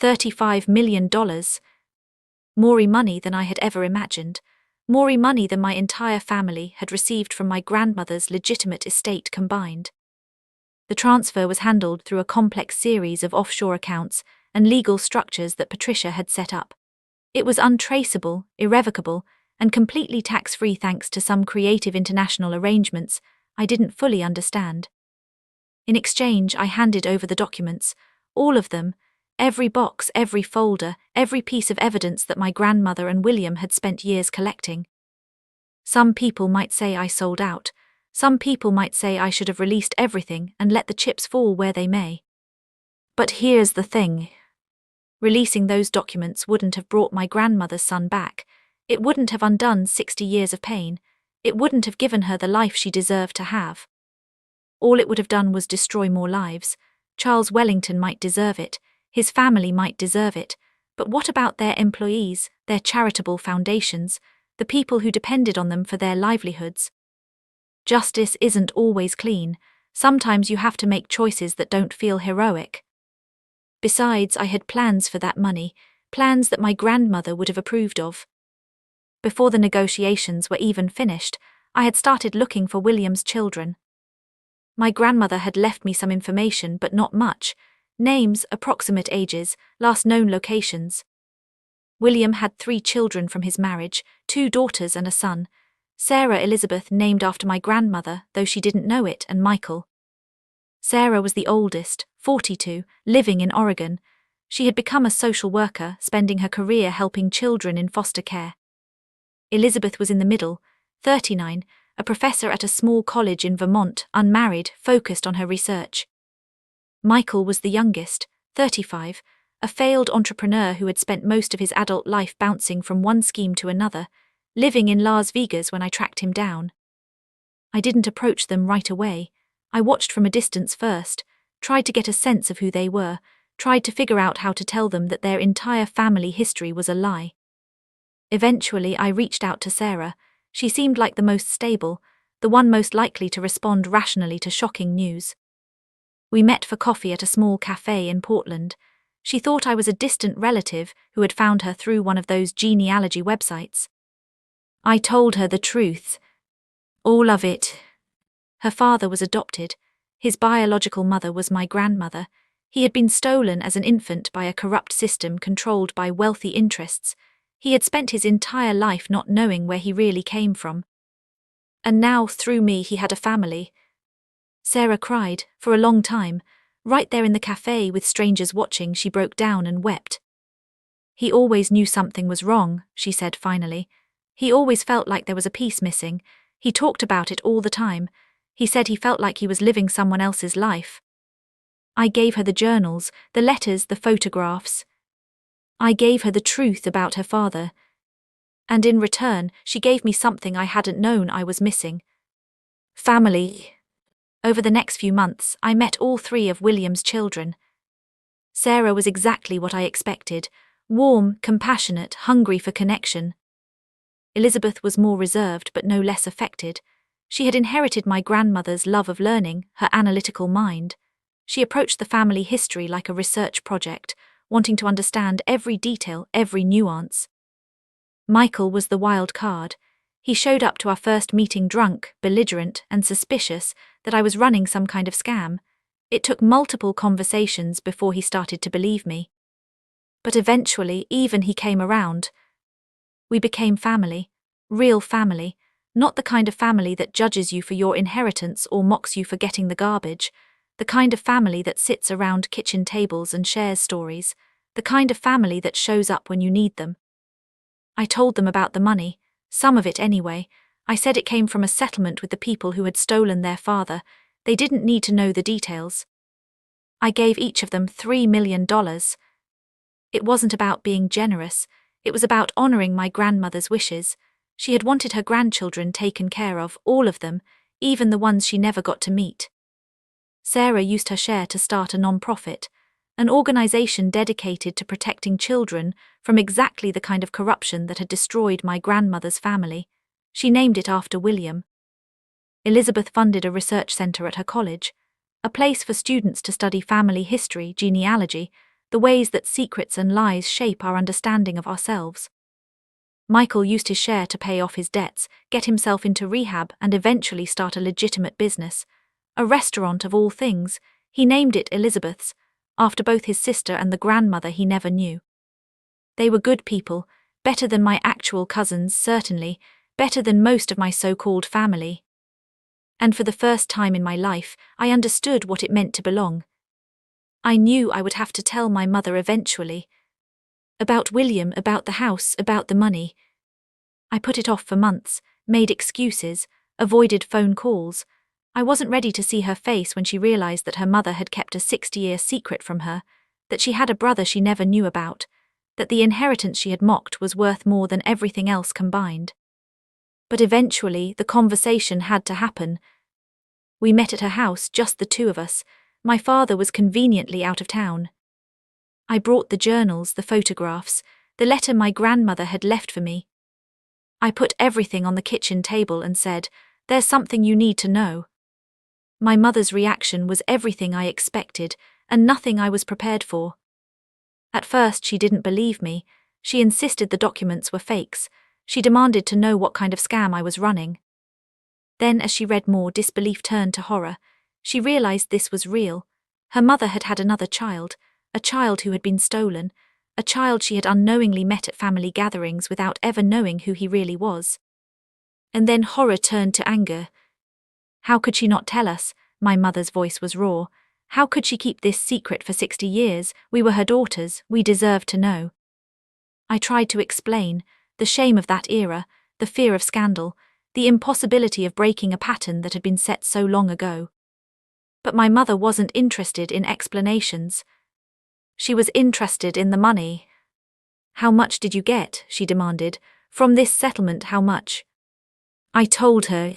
$35 million. More money than I had ever imagined. More money than my entire family had received from my grandmother's legitimate estate combined. The transfer was handled through a complex series of offshore accounts and legal structures that Patricia had set up. It was untraceable, irrevocable, and completely tax-free thanks to some creative international arrangements I didn't fully understand. In exchange, I handed over the documents, all of them, every box, every folder, every piece of evidence that my grandmother and William had spent years collecting. Some people might say I sold out. Some people might say I should have released everything and let the chips fall where they may. But here's the thing. Releasing those documents wouldn't have brought my grandmother's son back. It wouldn't have undone 60 years of pain. It wouldn't have given her the life she deserved to have. All it would have done was destroy more lives. Charles Wellington might deserve it. His family might deserve it. But what about their employees, their charitable foundations, the people who depended on them for their livelihoods? Justice isn't always clean. Sometimes you have to make choices that don't feel heroic. Besides, I had plans for that money, plans that my grandmother would have approved of. Before the negotiations were even finished, I had started looking for William's children. My grandmother had left me some information, but not much. Names, approximate ages, last known locations. William had 3 children from his marriage, 2 daughters and a son. Sarah Elizabeth, named after my grandmother, though she didn't know it, and Michael. Sarah was the oldest, 42, living in Oregon. She had become a social worker, spending her career helping children in foster care. Elizabeth was in the middle, 39, a professor at a small college in Vermont, unmarried, focused on her research. Michael was the youngest, 35, a failed entrepreneur who had spent most of his adult life bouncing from one scheme to another, living in Las Vegas when I tracked him down. I didn't approach them right away. I watched from a distance first, tried to get a sense of who they were, tried to figure out how to tell them that their entire family history was a lie. Eventually, I reached out to Sarah. She seemed like the most stable, the one most likely to respond rationally to shocking news. We met for coffee at a small cafe in Portland. She thought I was a distant relative who had found her through one of those genealogy websites. I told her the truth. All of it. Her father was adopted. His biological mother was my grandmother. He had been stolen as an infant by a corrupt system controlled by wealthy interests. He had spent his entire life not knowing where he really came from. And now, through me, he had a family. Sarah cried, for a long time. Right there in the cafe with strangers watching, she broke down and wept. He always knew something was wrong, she said finally. He always felt like there was a piece missing. He talked about it all the time. He said he felt like he was living someone else's life. I gave her the journals, the letters, the photographs. I gave her the truth about her father. And in return, she gave me something I hadn't known I was missing. Family. Over the next few months, I met all 3 of William's children. Sarah was exactly what I expected, warm, compassionate, hungry for connection. Elizabeth was more reserved but no less affected. She had inherited my grandmother's love of learning, her analytical mind. She approached the family history like a research project, wanting to understand every detail, every nuance. Michael was the wild card. He showed up to our first meeting drunk, belligerent, and suspicious that I was running some kind of scam. It took multiple conversations before he started to believe me. But eventually, even he came around. We became family, real family, not the kind of family that judges you for your inheritance or mocks you for getting the garbage, the kind of family that sits around kitchen tables and shares stories, the kind of family that shows up when you need them. I told them about the money, some of it anyway. I said it came from a settlement with the people who had stolen their father. They didn't need to know the details. I gave each of them $3 million. It wasn't about being generous. It was about honoring my grandmother's wishes. She had wanted her grandchildren taken care of, all of them, even the ones she never got to meet. Sarah used her share to start a non-profit, an organization dedicated to protecting children from exactly the kind of corruption that had destroyed my grandmother's family. She named it after William. Elizabeth funded a research center at her college, a place for students to study family history, genealogy, the ways that secrets and lies shape our understanding of ourselves. Michael used his share to pay off his debts, get himself into rehab, and eventually start a legitimate business. A restaurant of all things. He named it Elizabeth's, after both his sister and the grandmother he never knew. They were good people, better than my actual cousins, certainly, better than most of my so-called family. And for the first time in my life, I understood what it meant to belong. I knew I would have to tell my mother eventually. About William, about the house, about the money. I put it off for months, made excuses, avoided phone calls. I wasn't ready to see her face when she realized that her mother had kept a 60-year secret from her, that she had a brother she never knew about, that the inheritance she had mocked was worth more than everything else combined. But eventually, the conversation had to happen. We met at her house, just the two of us. My father was conveniently out of town. I brought the journals, the photographs, the letter my grandmother had left for me. I put everything on the kitchen table and said, "There's something you need to know." My mother's reaction was everything I expected, and nothing I was prepared for. At first she didn't believe me. She insisted the documents were fakes. She demanded to know what kind of scam I was running. Then, as she read more, disbelief turned to horror. She realized this was real. Her mother had had another child, a child who had been stolen, a child she had unknowingly met at family gatherings without ever knowing who he really was. And then horror turned to anger. How could she not tell us? My mother's voice was raw. How could she keep this secret for 60 years? We were her daughters, we deserved to know. I tried to explain the shame of that era, the fear of scandal, the impossibility of breaking a pattern that had been set so long ago. But my mother wasn't interested in explanations. She was interested in the money. "How much did you get?" she demanded. "From this settlement, how much?" I told her.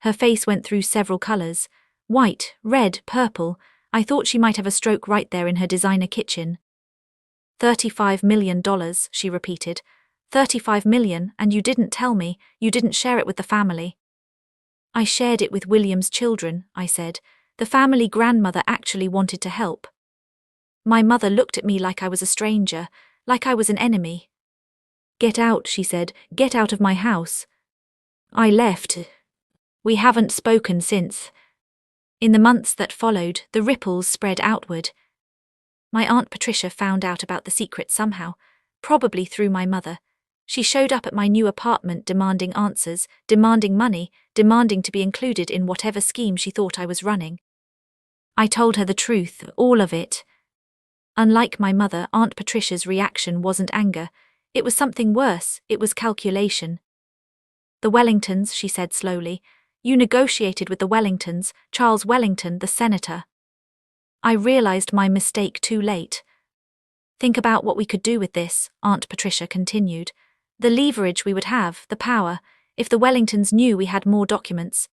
Her face went through several colors. White, red, purple. I thought she might have a stroke right there in her designer kitchen. $35 million, she repeated. 35 million, and you didn't tell me, you didn't share it with the family. I shared it with William's children, I said. The family grandmother actually wanted to help. My mother looked at me like I was a stranger, like I was an enemy. "Get out," she said, "get out of my house." I left. We haven't spoken since. In the months that followed, the ripples spread outward. My Aunt Patricia found out about the secret somehow, probably through my mother. She showed up at my new apartment demanding answers, demanding money, demanding to be included in whatever scheme she thought I was running. I told her the truth, all of it. Unlike my mother, Aunt Patricia's reaction wasn't anger. It was something worse, it was calculation. "The Wellingtons," she said slowly. "You negotiated with the Wellingtons, Charles Wellington, the senator." I realized my mistake too late. "Think about what we could do with this," Aunt Patricia continued. "The leverage we would have, the power, if the Wellingtons knew we had more documents."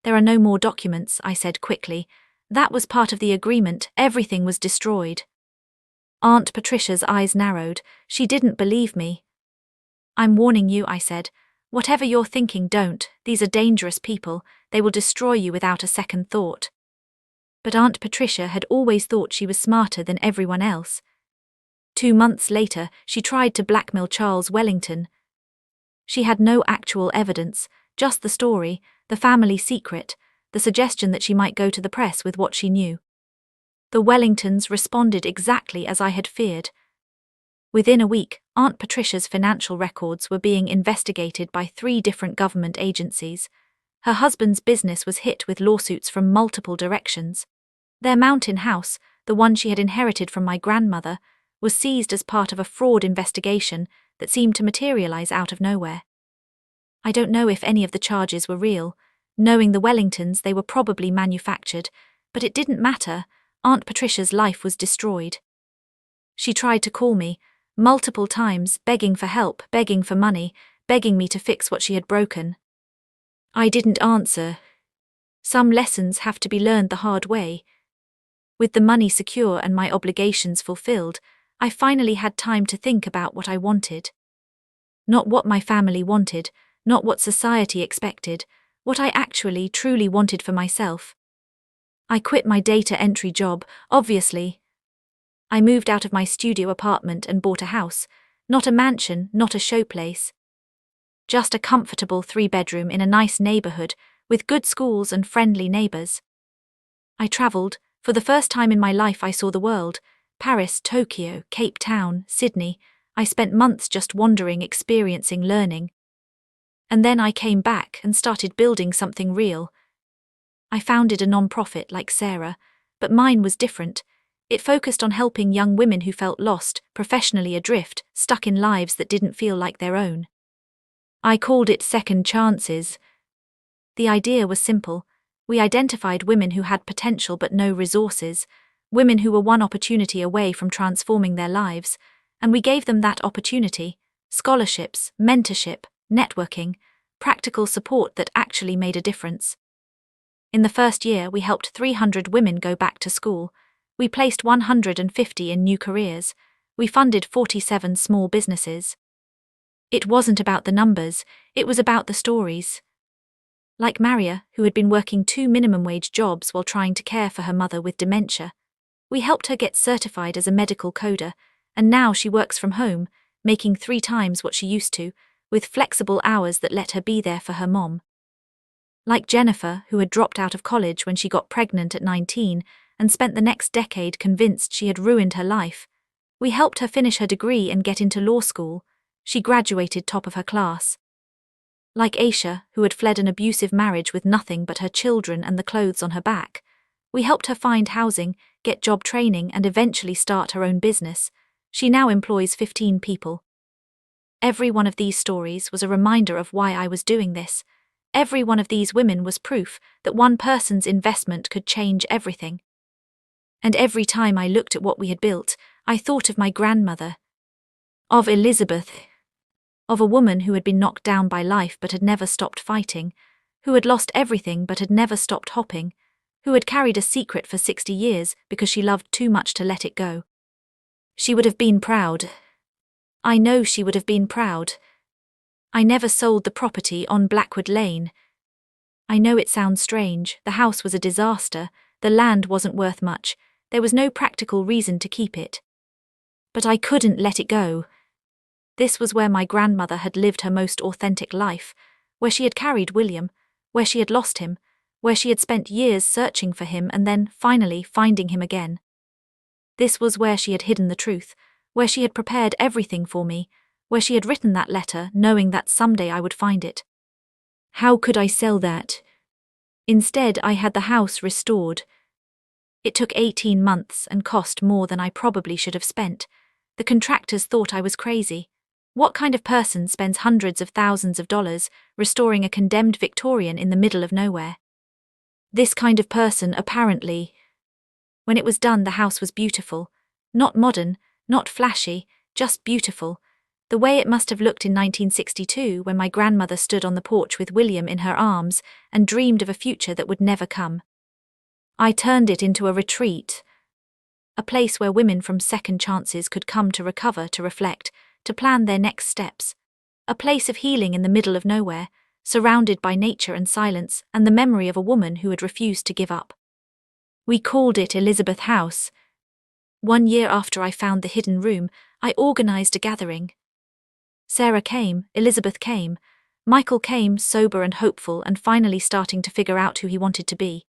"There are no more documents," I said quickly. "That was part of the agreement, everything was destroyed." Aunt Patricia's eyes narrowed. She didn't believe me. "I'm warning you," I said. "Whatever you're thinking, don't. These are dangerous people. They will destroy you without a second thought." But Aunt Patricia had always thought she was smarter than everyone else. 2 months later, she tried to blackmail Charles Wellington. She had no actual evidence, just the story, the family secret, the suggestion that she might go to the press with what she knew. The Wellingtons responded exactly as I had feared. Within a week, Aunt Patricia's financial records were being investigated by 3 different government agencies. Her husband's business was hit with lawsuits from multiple directions. Their mountain house, the one she had inherited from my grandmother, was seized as part of a fraud investigation that seemed to materialize out of nowhere. I don't know if any of the charges were real. Knowing the Wellingtons, they were probably manufactured, but it didn't matter. Aunt Patricia's life was destroyed. She tried to call me, multiple times, begging for help, begging for money, begging me to fix what she had broken. I didn't answer. Some lessons have to be learned the hard way. With the money secure and my obligations fulfilled, I finally had time to think about what I wanted. Not what my family wanted, not what society expected, what I actually, truly wanted for myself. I quit my data entry job, obviously. I moved out of my studio apartment and bought a house, not a mansion, not a showplace. Just a comfortable 3-bedroom in a nice neighborhood, with good schools and friendly neighbors. I traveled. For the first time in my life I saw the world. Paris, Tokyo, Cape Town, Sydney. I spent months just wandering, experiencing, learning. And then I came back and started building something real. I founded a non-profit like Sarah, but mine was different. It focused on helping young women who felt lost, professionally adrift, stuck in lives that didn't feel like their own. I called it Second Chances. The idea was simple. We identified women who had potential but no resources, women who were one opportunity away from transforming their lives, and we gave them that opportunity: scholarships, mentorship, networking, practical support that actually made a difference. In the first year, we helped 300 women go back to school. We placed 150 in new careers. We funded 47 small businesses. It wasn't about the numbers, it was about the stories. Like Maria, who had been working 2 minimum wage jobs while trying to care for her mother with dementia. We helped her get certified as a medical coder, and now she works from home, making 3 times what she used to, with flexible hours that let her be there for her mom. Like Jennifer, who had dropped out of college when she got pregnant at 19 and spent the next decade convinced she had ruined her life. We helped her finish her degree and get into law school. She graduated top of her class. Like Aisha, who had fled an abusive marriage with nothing but her children and the clothes on her back. We helped her find housing, get job training, and eventually start her own business. She now employs 15 people. Every one of these stories was a reminder of why I was doing this. Every one of these women was proof that one person's investment could change everything. And every time I looked at what we had built, I thought of my grandmother. Of Elizabeth. Of a woman who had been knocked down by life but had never stopped fighting, who had lost everything but had never stopped hopping, who had carried a secret for 60 years because she loved too much to let it go. She would have been proud. I know she would have been proud. I never sold the property on Blackwood Lane. I know it sounds strange, the house was a disaster, the land wasn't worth much, there was no practical reason to keep it. But I couldn't let it go. This was where my grandmother had lived her most authentic life, where she had carried William, where she had lost him, where she had spent years searching for him and then, finally, finding him again. This was where she had hidden the truth, where she had prepared everything for me, where she had written that letter knowing that someday I would find it. How could I sell that? Instead, I had the house restored. It took 18 months and cost more than I probably should have spent. The contractors thought I was crazy. What kind of person spends hundreds of thousands of dollars restoring a condemned Victorian in the middle of nowhere? This kind of person, apparently. When it was done, the house was beautiful. Not modern, not flashy, just beautiful. The way it must have looked in 1962 when my grandmother stood on the porch with William in her arms and dreamed of a future that would never come. I turned it into a retreat. A place where women from second chances could come to recover, to reflect, to plan their next steps. A place of healing in the middle of nowhere, surrounded by nature and silence and the memory of a woman who had refused to give up. We called it Elizabeth House. 1 year after I found the hidden room, I organized a gathering. Sarah came, Elizabeth came, Michael came, sober and hopeful and finally starting to figure out who he wanted to be.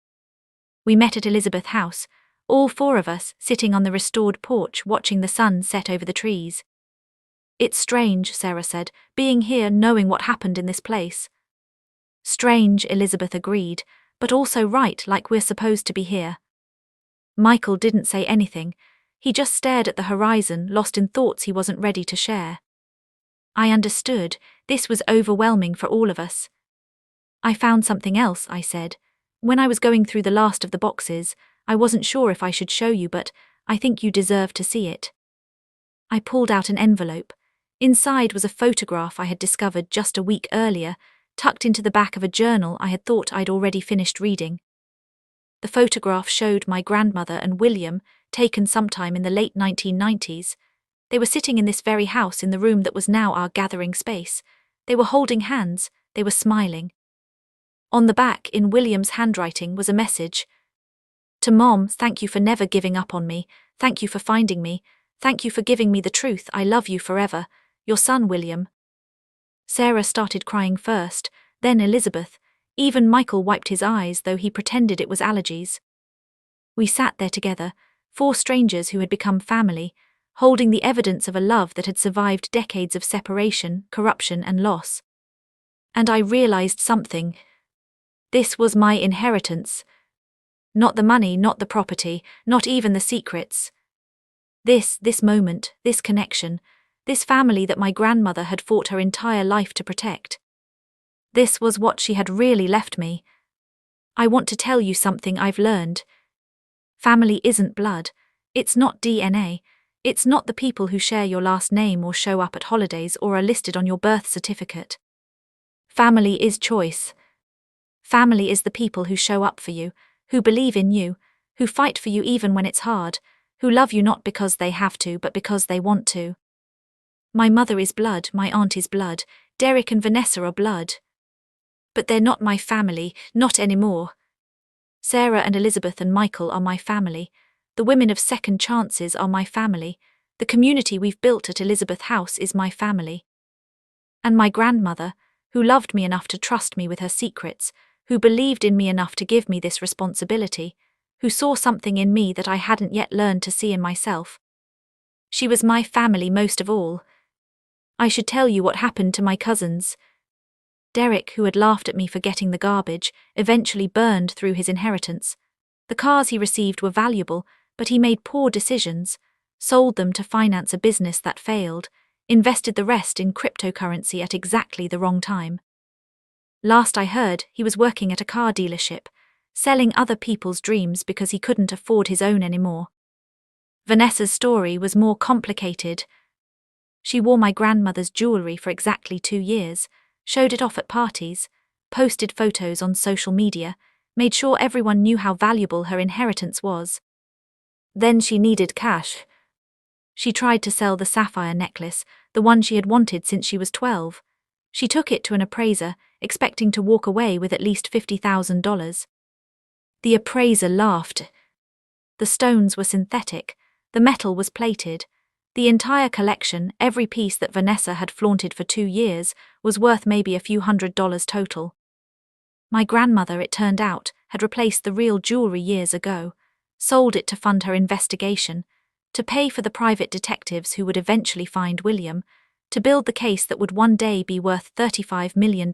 We met at Elizabeth House, all 4 of us sitting on the restored porch watching the sun set over the trees. It's strange, Sarah said, being here knowing what happened in this place. Strange, Elizabeth agreed, but also right, like we're supposed to be here. Michael didn't say anything. He just stared at the horizon, lost in thoughts he wasn't ready to share. I understood. This was overwhelming for all of us. I found something else, I said. When I was going through the last of the boxes, I wasn't sure if I should show you, but I think you deserve to see it. I pulled out an envelope. Inside was a photograph I had discovered just a week earlier, tucked into the back of a journal I had thought I'd already finished reading. The photograph showed my grandmother and William, taken sometime in the late 1990s. They were sitting in this very house in the room that was now our gathering space. They were holding hands, they were smiling. On the back, in William's handwriting, was a message. To Mom, thank you for never giving up on me, thank you for finding me, thank you for giving me the truth, I love you forever, your son William. Sarah started crying first, then Elizabeth. Even Michael wiped his eyes, though he pretended it was allergies. We sat there together, 4 strangers who had become family, holding the evidence of a love that had survived decades of separation, corruption and loss. And I realized something. This was my inheritance. Not the money, not the property, not even the secrets. This moment, this connection, this family that my grandmother had fought her entire life to protect. This was what she had really left me. I want to tell you something I've learned. Family isn't blood. It's not DNA. It's not the people who share your last name or show up at holidays or are listed on your birth certificate. Family is choice. Family is the people who show up for you, who believe in you, who fight for you even when it's hard, who love you not because they have to but because they want to. My mother is blood, my aunt is blood, Derek and Vanessa are blood. But they're not my family, not anymore. Sarah and Elizabeth and Michael are my family. The women of Second Chances are my family. The community we've built at Elizabeth House is my family. And my grandmother, who loved me enough to trust me with her secrets, who believed in me enough to give me this responsibility, who saw something in me that I hadn't yet learned to see in myself. She was my family most of all. I should tell you what happened to my cousins. Derek, who had laughed at me for getting the garbage, eventually burned through his inheritance. The cars he received were valuable, but he made poor decisions, sold them to finance a business that failed, invested the rest in cryptocurrency at exactly the wrong time. Last I heard, he was working at a car dealership, selling other people's dreams because he couldn't afford his own anymore. Vanessa's story was more complicated. She wore my grandmother's jewelry for exactly 2 years, showed it off at parties, posted photos on social media, made sure everyone knew how valuable her inheritance was. Then she needed cash. She tried to sell the sapphire necklace, the one she had wanted since she was 12. She took it to an appraiser, expecting to walk away with at least $50,000. The appraiser laughed. The stones were synthetic, the metal was plated. The entire collection, every piece that Vanessa had flaunted for 2 years, was worth maybe a few $100s total. My grandmother, it turned out, had replaced the real jewelry years ago, sold it to fund her investigation, to pay for the private detectives who would eventually find William, to build the case that would one day be worth $35 million.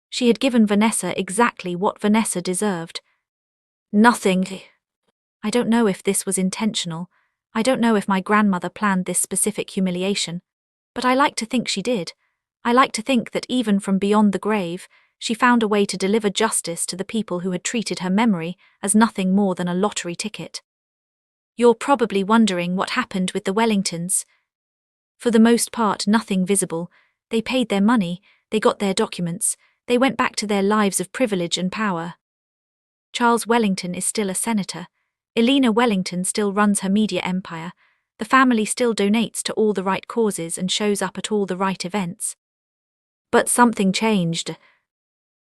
She had given Vanessa exactly what Vanessa deserved. Nothing. I don't know if this was intentional. I don't know if my grandmother planned this specific humiliation, but I like to think she did. I like to think that even from beyond the grave, she found a way to deliver justice to the people who had treated her memory as nothing more than a lottery ticket. You're probably wondering what happened with the Wellingtons. For the most part, nothing visible. They paid their money, they got their documents, they went back to their lives of privilege and power. Charles Wellington is still a senator. Elena Wellington still runs her media empire. The family still donates to all the right causes and shows up at all the right events. But something changed.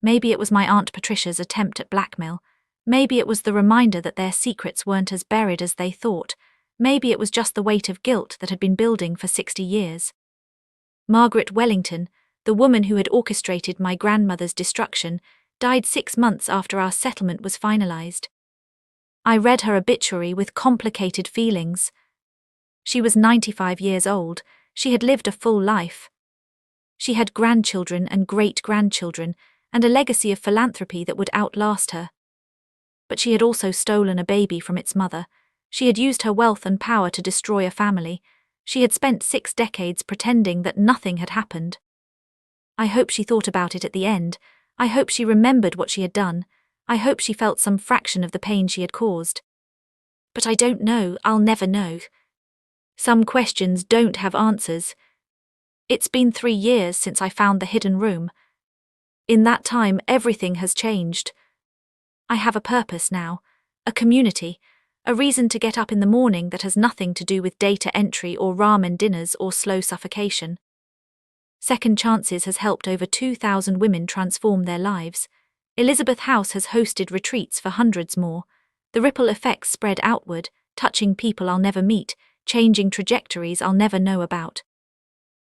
Maybe it was my Aunt Patricia's attempt at blackmail. Maybe it was the reminder that their secrets weren't as buried as they thought. Maybe it was just the weight of guilt that had been building for 60 years. Margaret Wellington, the woman who had orchestrated my grandmother's destruction, died 6 months after our settlement was finalized. I read her obituary with complicated feelings. She was 95 years old. She had lived a full life. She had grandchildren and great-grandchildren, and a legacy of philanthropy that would outlast her. But she had also stolen a baby from its mother. She had used her wealth and power to destroy a family. She had spent 6 decades pretending that nothing had happened. I hope she thought about it at the end. I hope she remembered what she had done. I hope she felt some fraction of the pain she had caused. But I don't know, I'll never know. Some questions don't have answers. It's been 3 years since I found the hidden room. In that time, everything has changed. I have a purpose now, a community, a reason to get up in the morning that has nothing to do with data entry or ramen dinners or slow suffocation. Second Chances has helped over 2,000 women transform their lives. Elizabeth House has hosted retreats for hundreds more. The ripple effects spread outward, touching people I'll never meet, changing trajectories I'll never know about.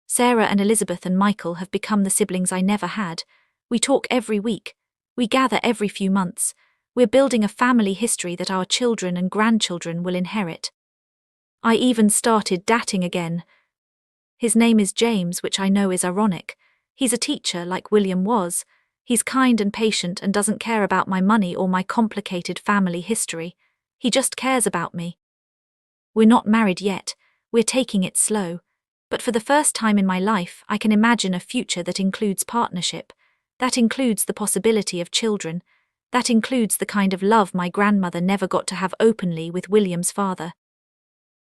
Sarah and Elizabeth and Michael have become the siblings I never had. We talk every week. We gather every few months. We're building a family history that our children and grandchildren will inherit. I even started dating again. His name is James, which I know is ironic. He's a teacher like William was. He's kind and patient and doesn't care about my money or my complicated family history. He just cares about me. We're not married yet. We're taking it slow. But for the first time in my life, I can imagine a future that includes partnership. That includes the possibility of children. That includes the kind of love my grandmother never got to have openly with William's father.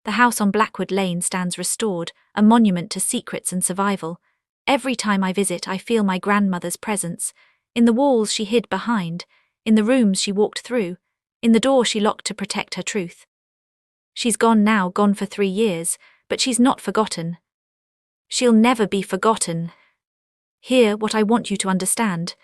The house on Blackwood Lane stands restored, a monument to secrets and survival. Every time I visit, I feel my grandmother's presence, in the walls she hid behind, in the rooms she walked through, in the door she locked to protect her truth. She's gone now, gone for 3 years, but she's not forgotten. She'll never be forgotten. Hear what I want you to understand.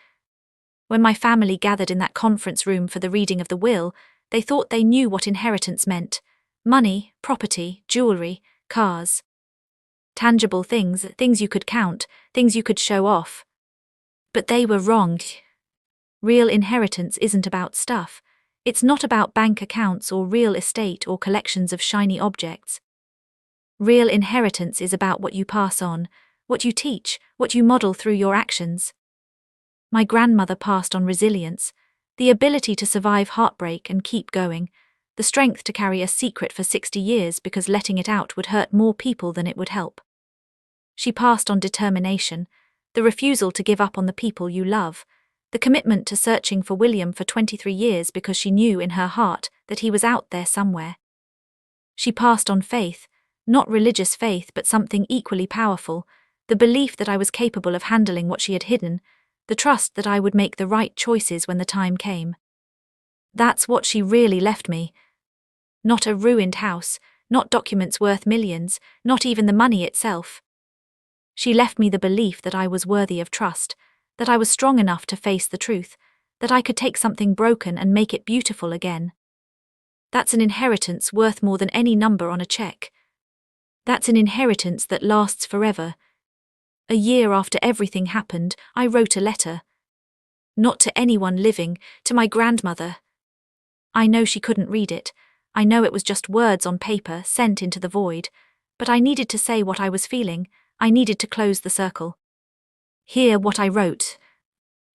When my family gathered in that conference room for the reading of the will, they thought they knew what inheritance meant. Money, property, jewelry, cars. Tangible things, things you could count, things you could show off. But they were wrong. Real inheritance isn't about stuff. It's not about bank accounts or real estate or collections of shiny objects. Real inheritance is about what you pass on, what you teach, what you model through your actions. My grandmother passed on resilience, the ability to survive heartbreak and keep going, the strength to carry a secret for 60 years because letting it out would hurt more people than it would help. She passed on determination, the refusal to give up on the people you love, the commitment to searching for William for 23 years because she knew in her heart that he was out there somewhere. She passed on faith, not religious faith but something equally powerful, the belief that I was capable of handling what she had hidden, the trust that I would make the right choices when the time came. That's what she really left me. Not a ruined house, not documents worth millions, not even the money itself. She left me the belief that I was worthy of trust, that I was strong enough to face the truth, that I could take something broken and make it beautiful again. That's an inheritance worth more than any number on a check. That's an inheritance that lasts forever. A year after everything happened, I wrote a letter. Not to anyone living, to my grandmother. I know she couldn't read it. I know it was just words on paper sent into the void, but I needed to say what I was feeling. I needed to close the circle. Hear what I wrote.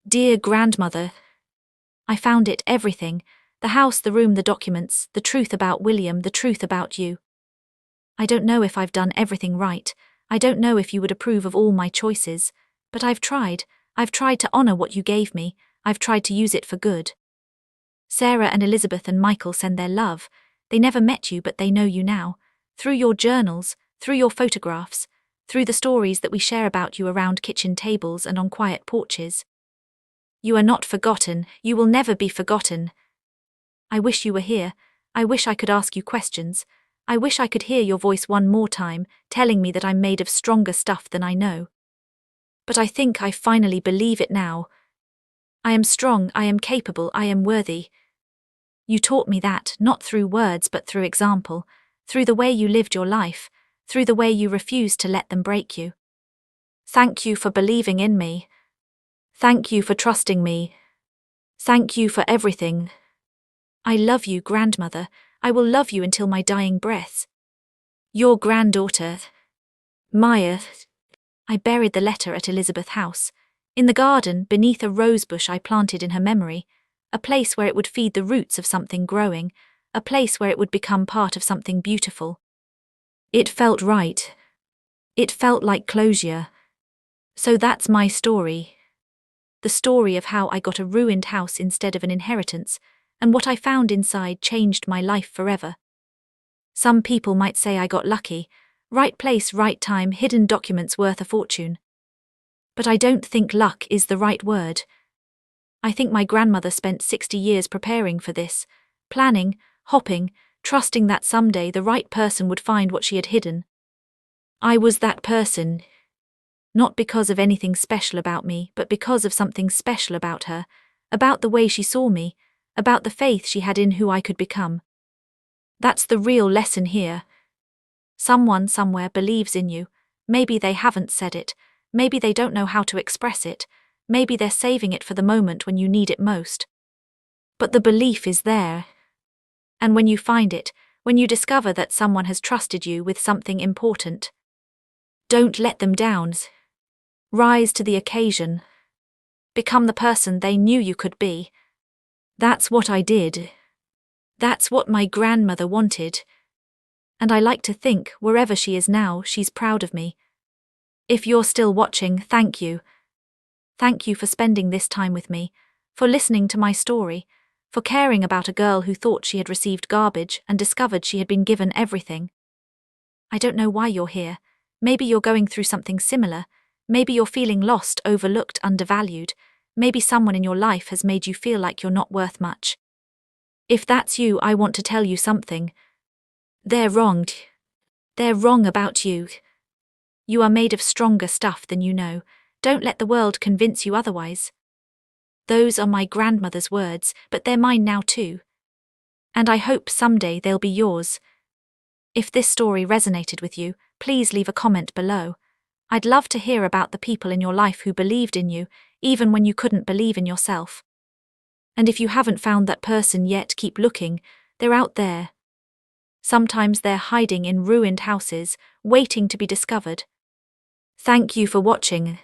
Dear grandmother. I found it, everything. The house, the room, the documents, the truth about William, the truth about you. I don't know if I've done everything right. I don't know if you would approve of all my choices, but I've tried. I've tried to honor what you gave me. I've tried to use it for good. Sarah and Elizabeth and Michael send their love. They never met you, but they know you now. Through your journals, through your photographs, through the stories that we share about you around kitchen tables and on quiet porches. You are not forgotten. You will never be forgotten. I wish you were here. I wish I could ask you questions. I wish I could hear your voice one more time, telling me that I'm made of stronger stuff than I know. But I think I finally believe it now. I am strong, I am capable, I am worthy. You taught me that, not through words but through example, through the way you lived your life, through the way you refused to let them break you. Thank you for believing in me. Thank you for trusting me. Thank you for everything. I love you, grandmother. I will love you until my dying breath. Your granddaughter, Maya. I buried the letter at Elizabeth House, in the garden beneath a rosebush I planted in her memory, a place where it would feed the roots of something growing, a place where it would become part of something beautiful. It felt right. It felt like closure. So that's my story. The story of how I got a ruined house instead of an inheritance, and what I found inside changed my life forever. Some people might say I got lucky, right place, right time, hidden documents worth a fortune. But I don't think luck is the right word. I think my grandmother spent 60 years preparing for this, planning, hopping, trusting that someday the right person would find what she had hidden. I was that person. Not because of anything special about me, but because of something special about her, about the way she saw me, about the faith she had in who I could become. That's the real lesson here. Someone somewhere believes in you. Maybe they haven't said it. Maybe they don't know how to express it. Maybe they're saving it for the moment when you need it most. But the belief is there. And when you find it, when you discover that someone has trusted you with something important, don't let them down. Rise to the occasion. Become the person they knew you could be. That's what I did. That's what my grandmother wanted. And I like to think, wherever she is now, she's proud of me. If you're still watching, thank you. Thank you for spending this time with me, for listening to my story, for caring about a girl who thought she had received garbage and discovered she had been given everything. I don't know why you're here. Maybe you're going through something similar. Maybe you're feeling lost, overlooked, undervalued. Maybe someone in your life has made you feel like you're not worth much. If that's you, I want to tell you something. They're wrong. They're wrong about you. You are made of stronger stuff than you know. Don't let the world convince you otherwise. Those are my grandmother's words, but they're mine now too. And I hope someday they'll be yours. If this story resonated with you, please leave a comment below. I'd love to hear about the people in your life who believed in you, even when you couldn't believe in yourself. And if you haven't found that person yet, keep looking. They're out there. Sometimes they're hiding in ruined houses, waiting to be discovered. Thank you for watching.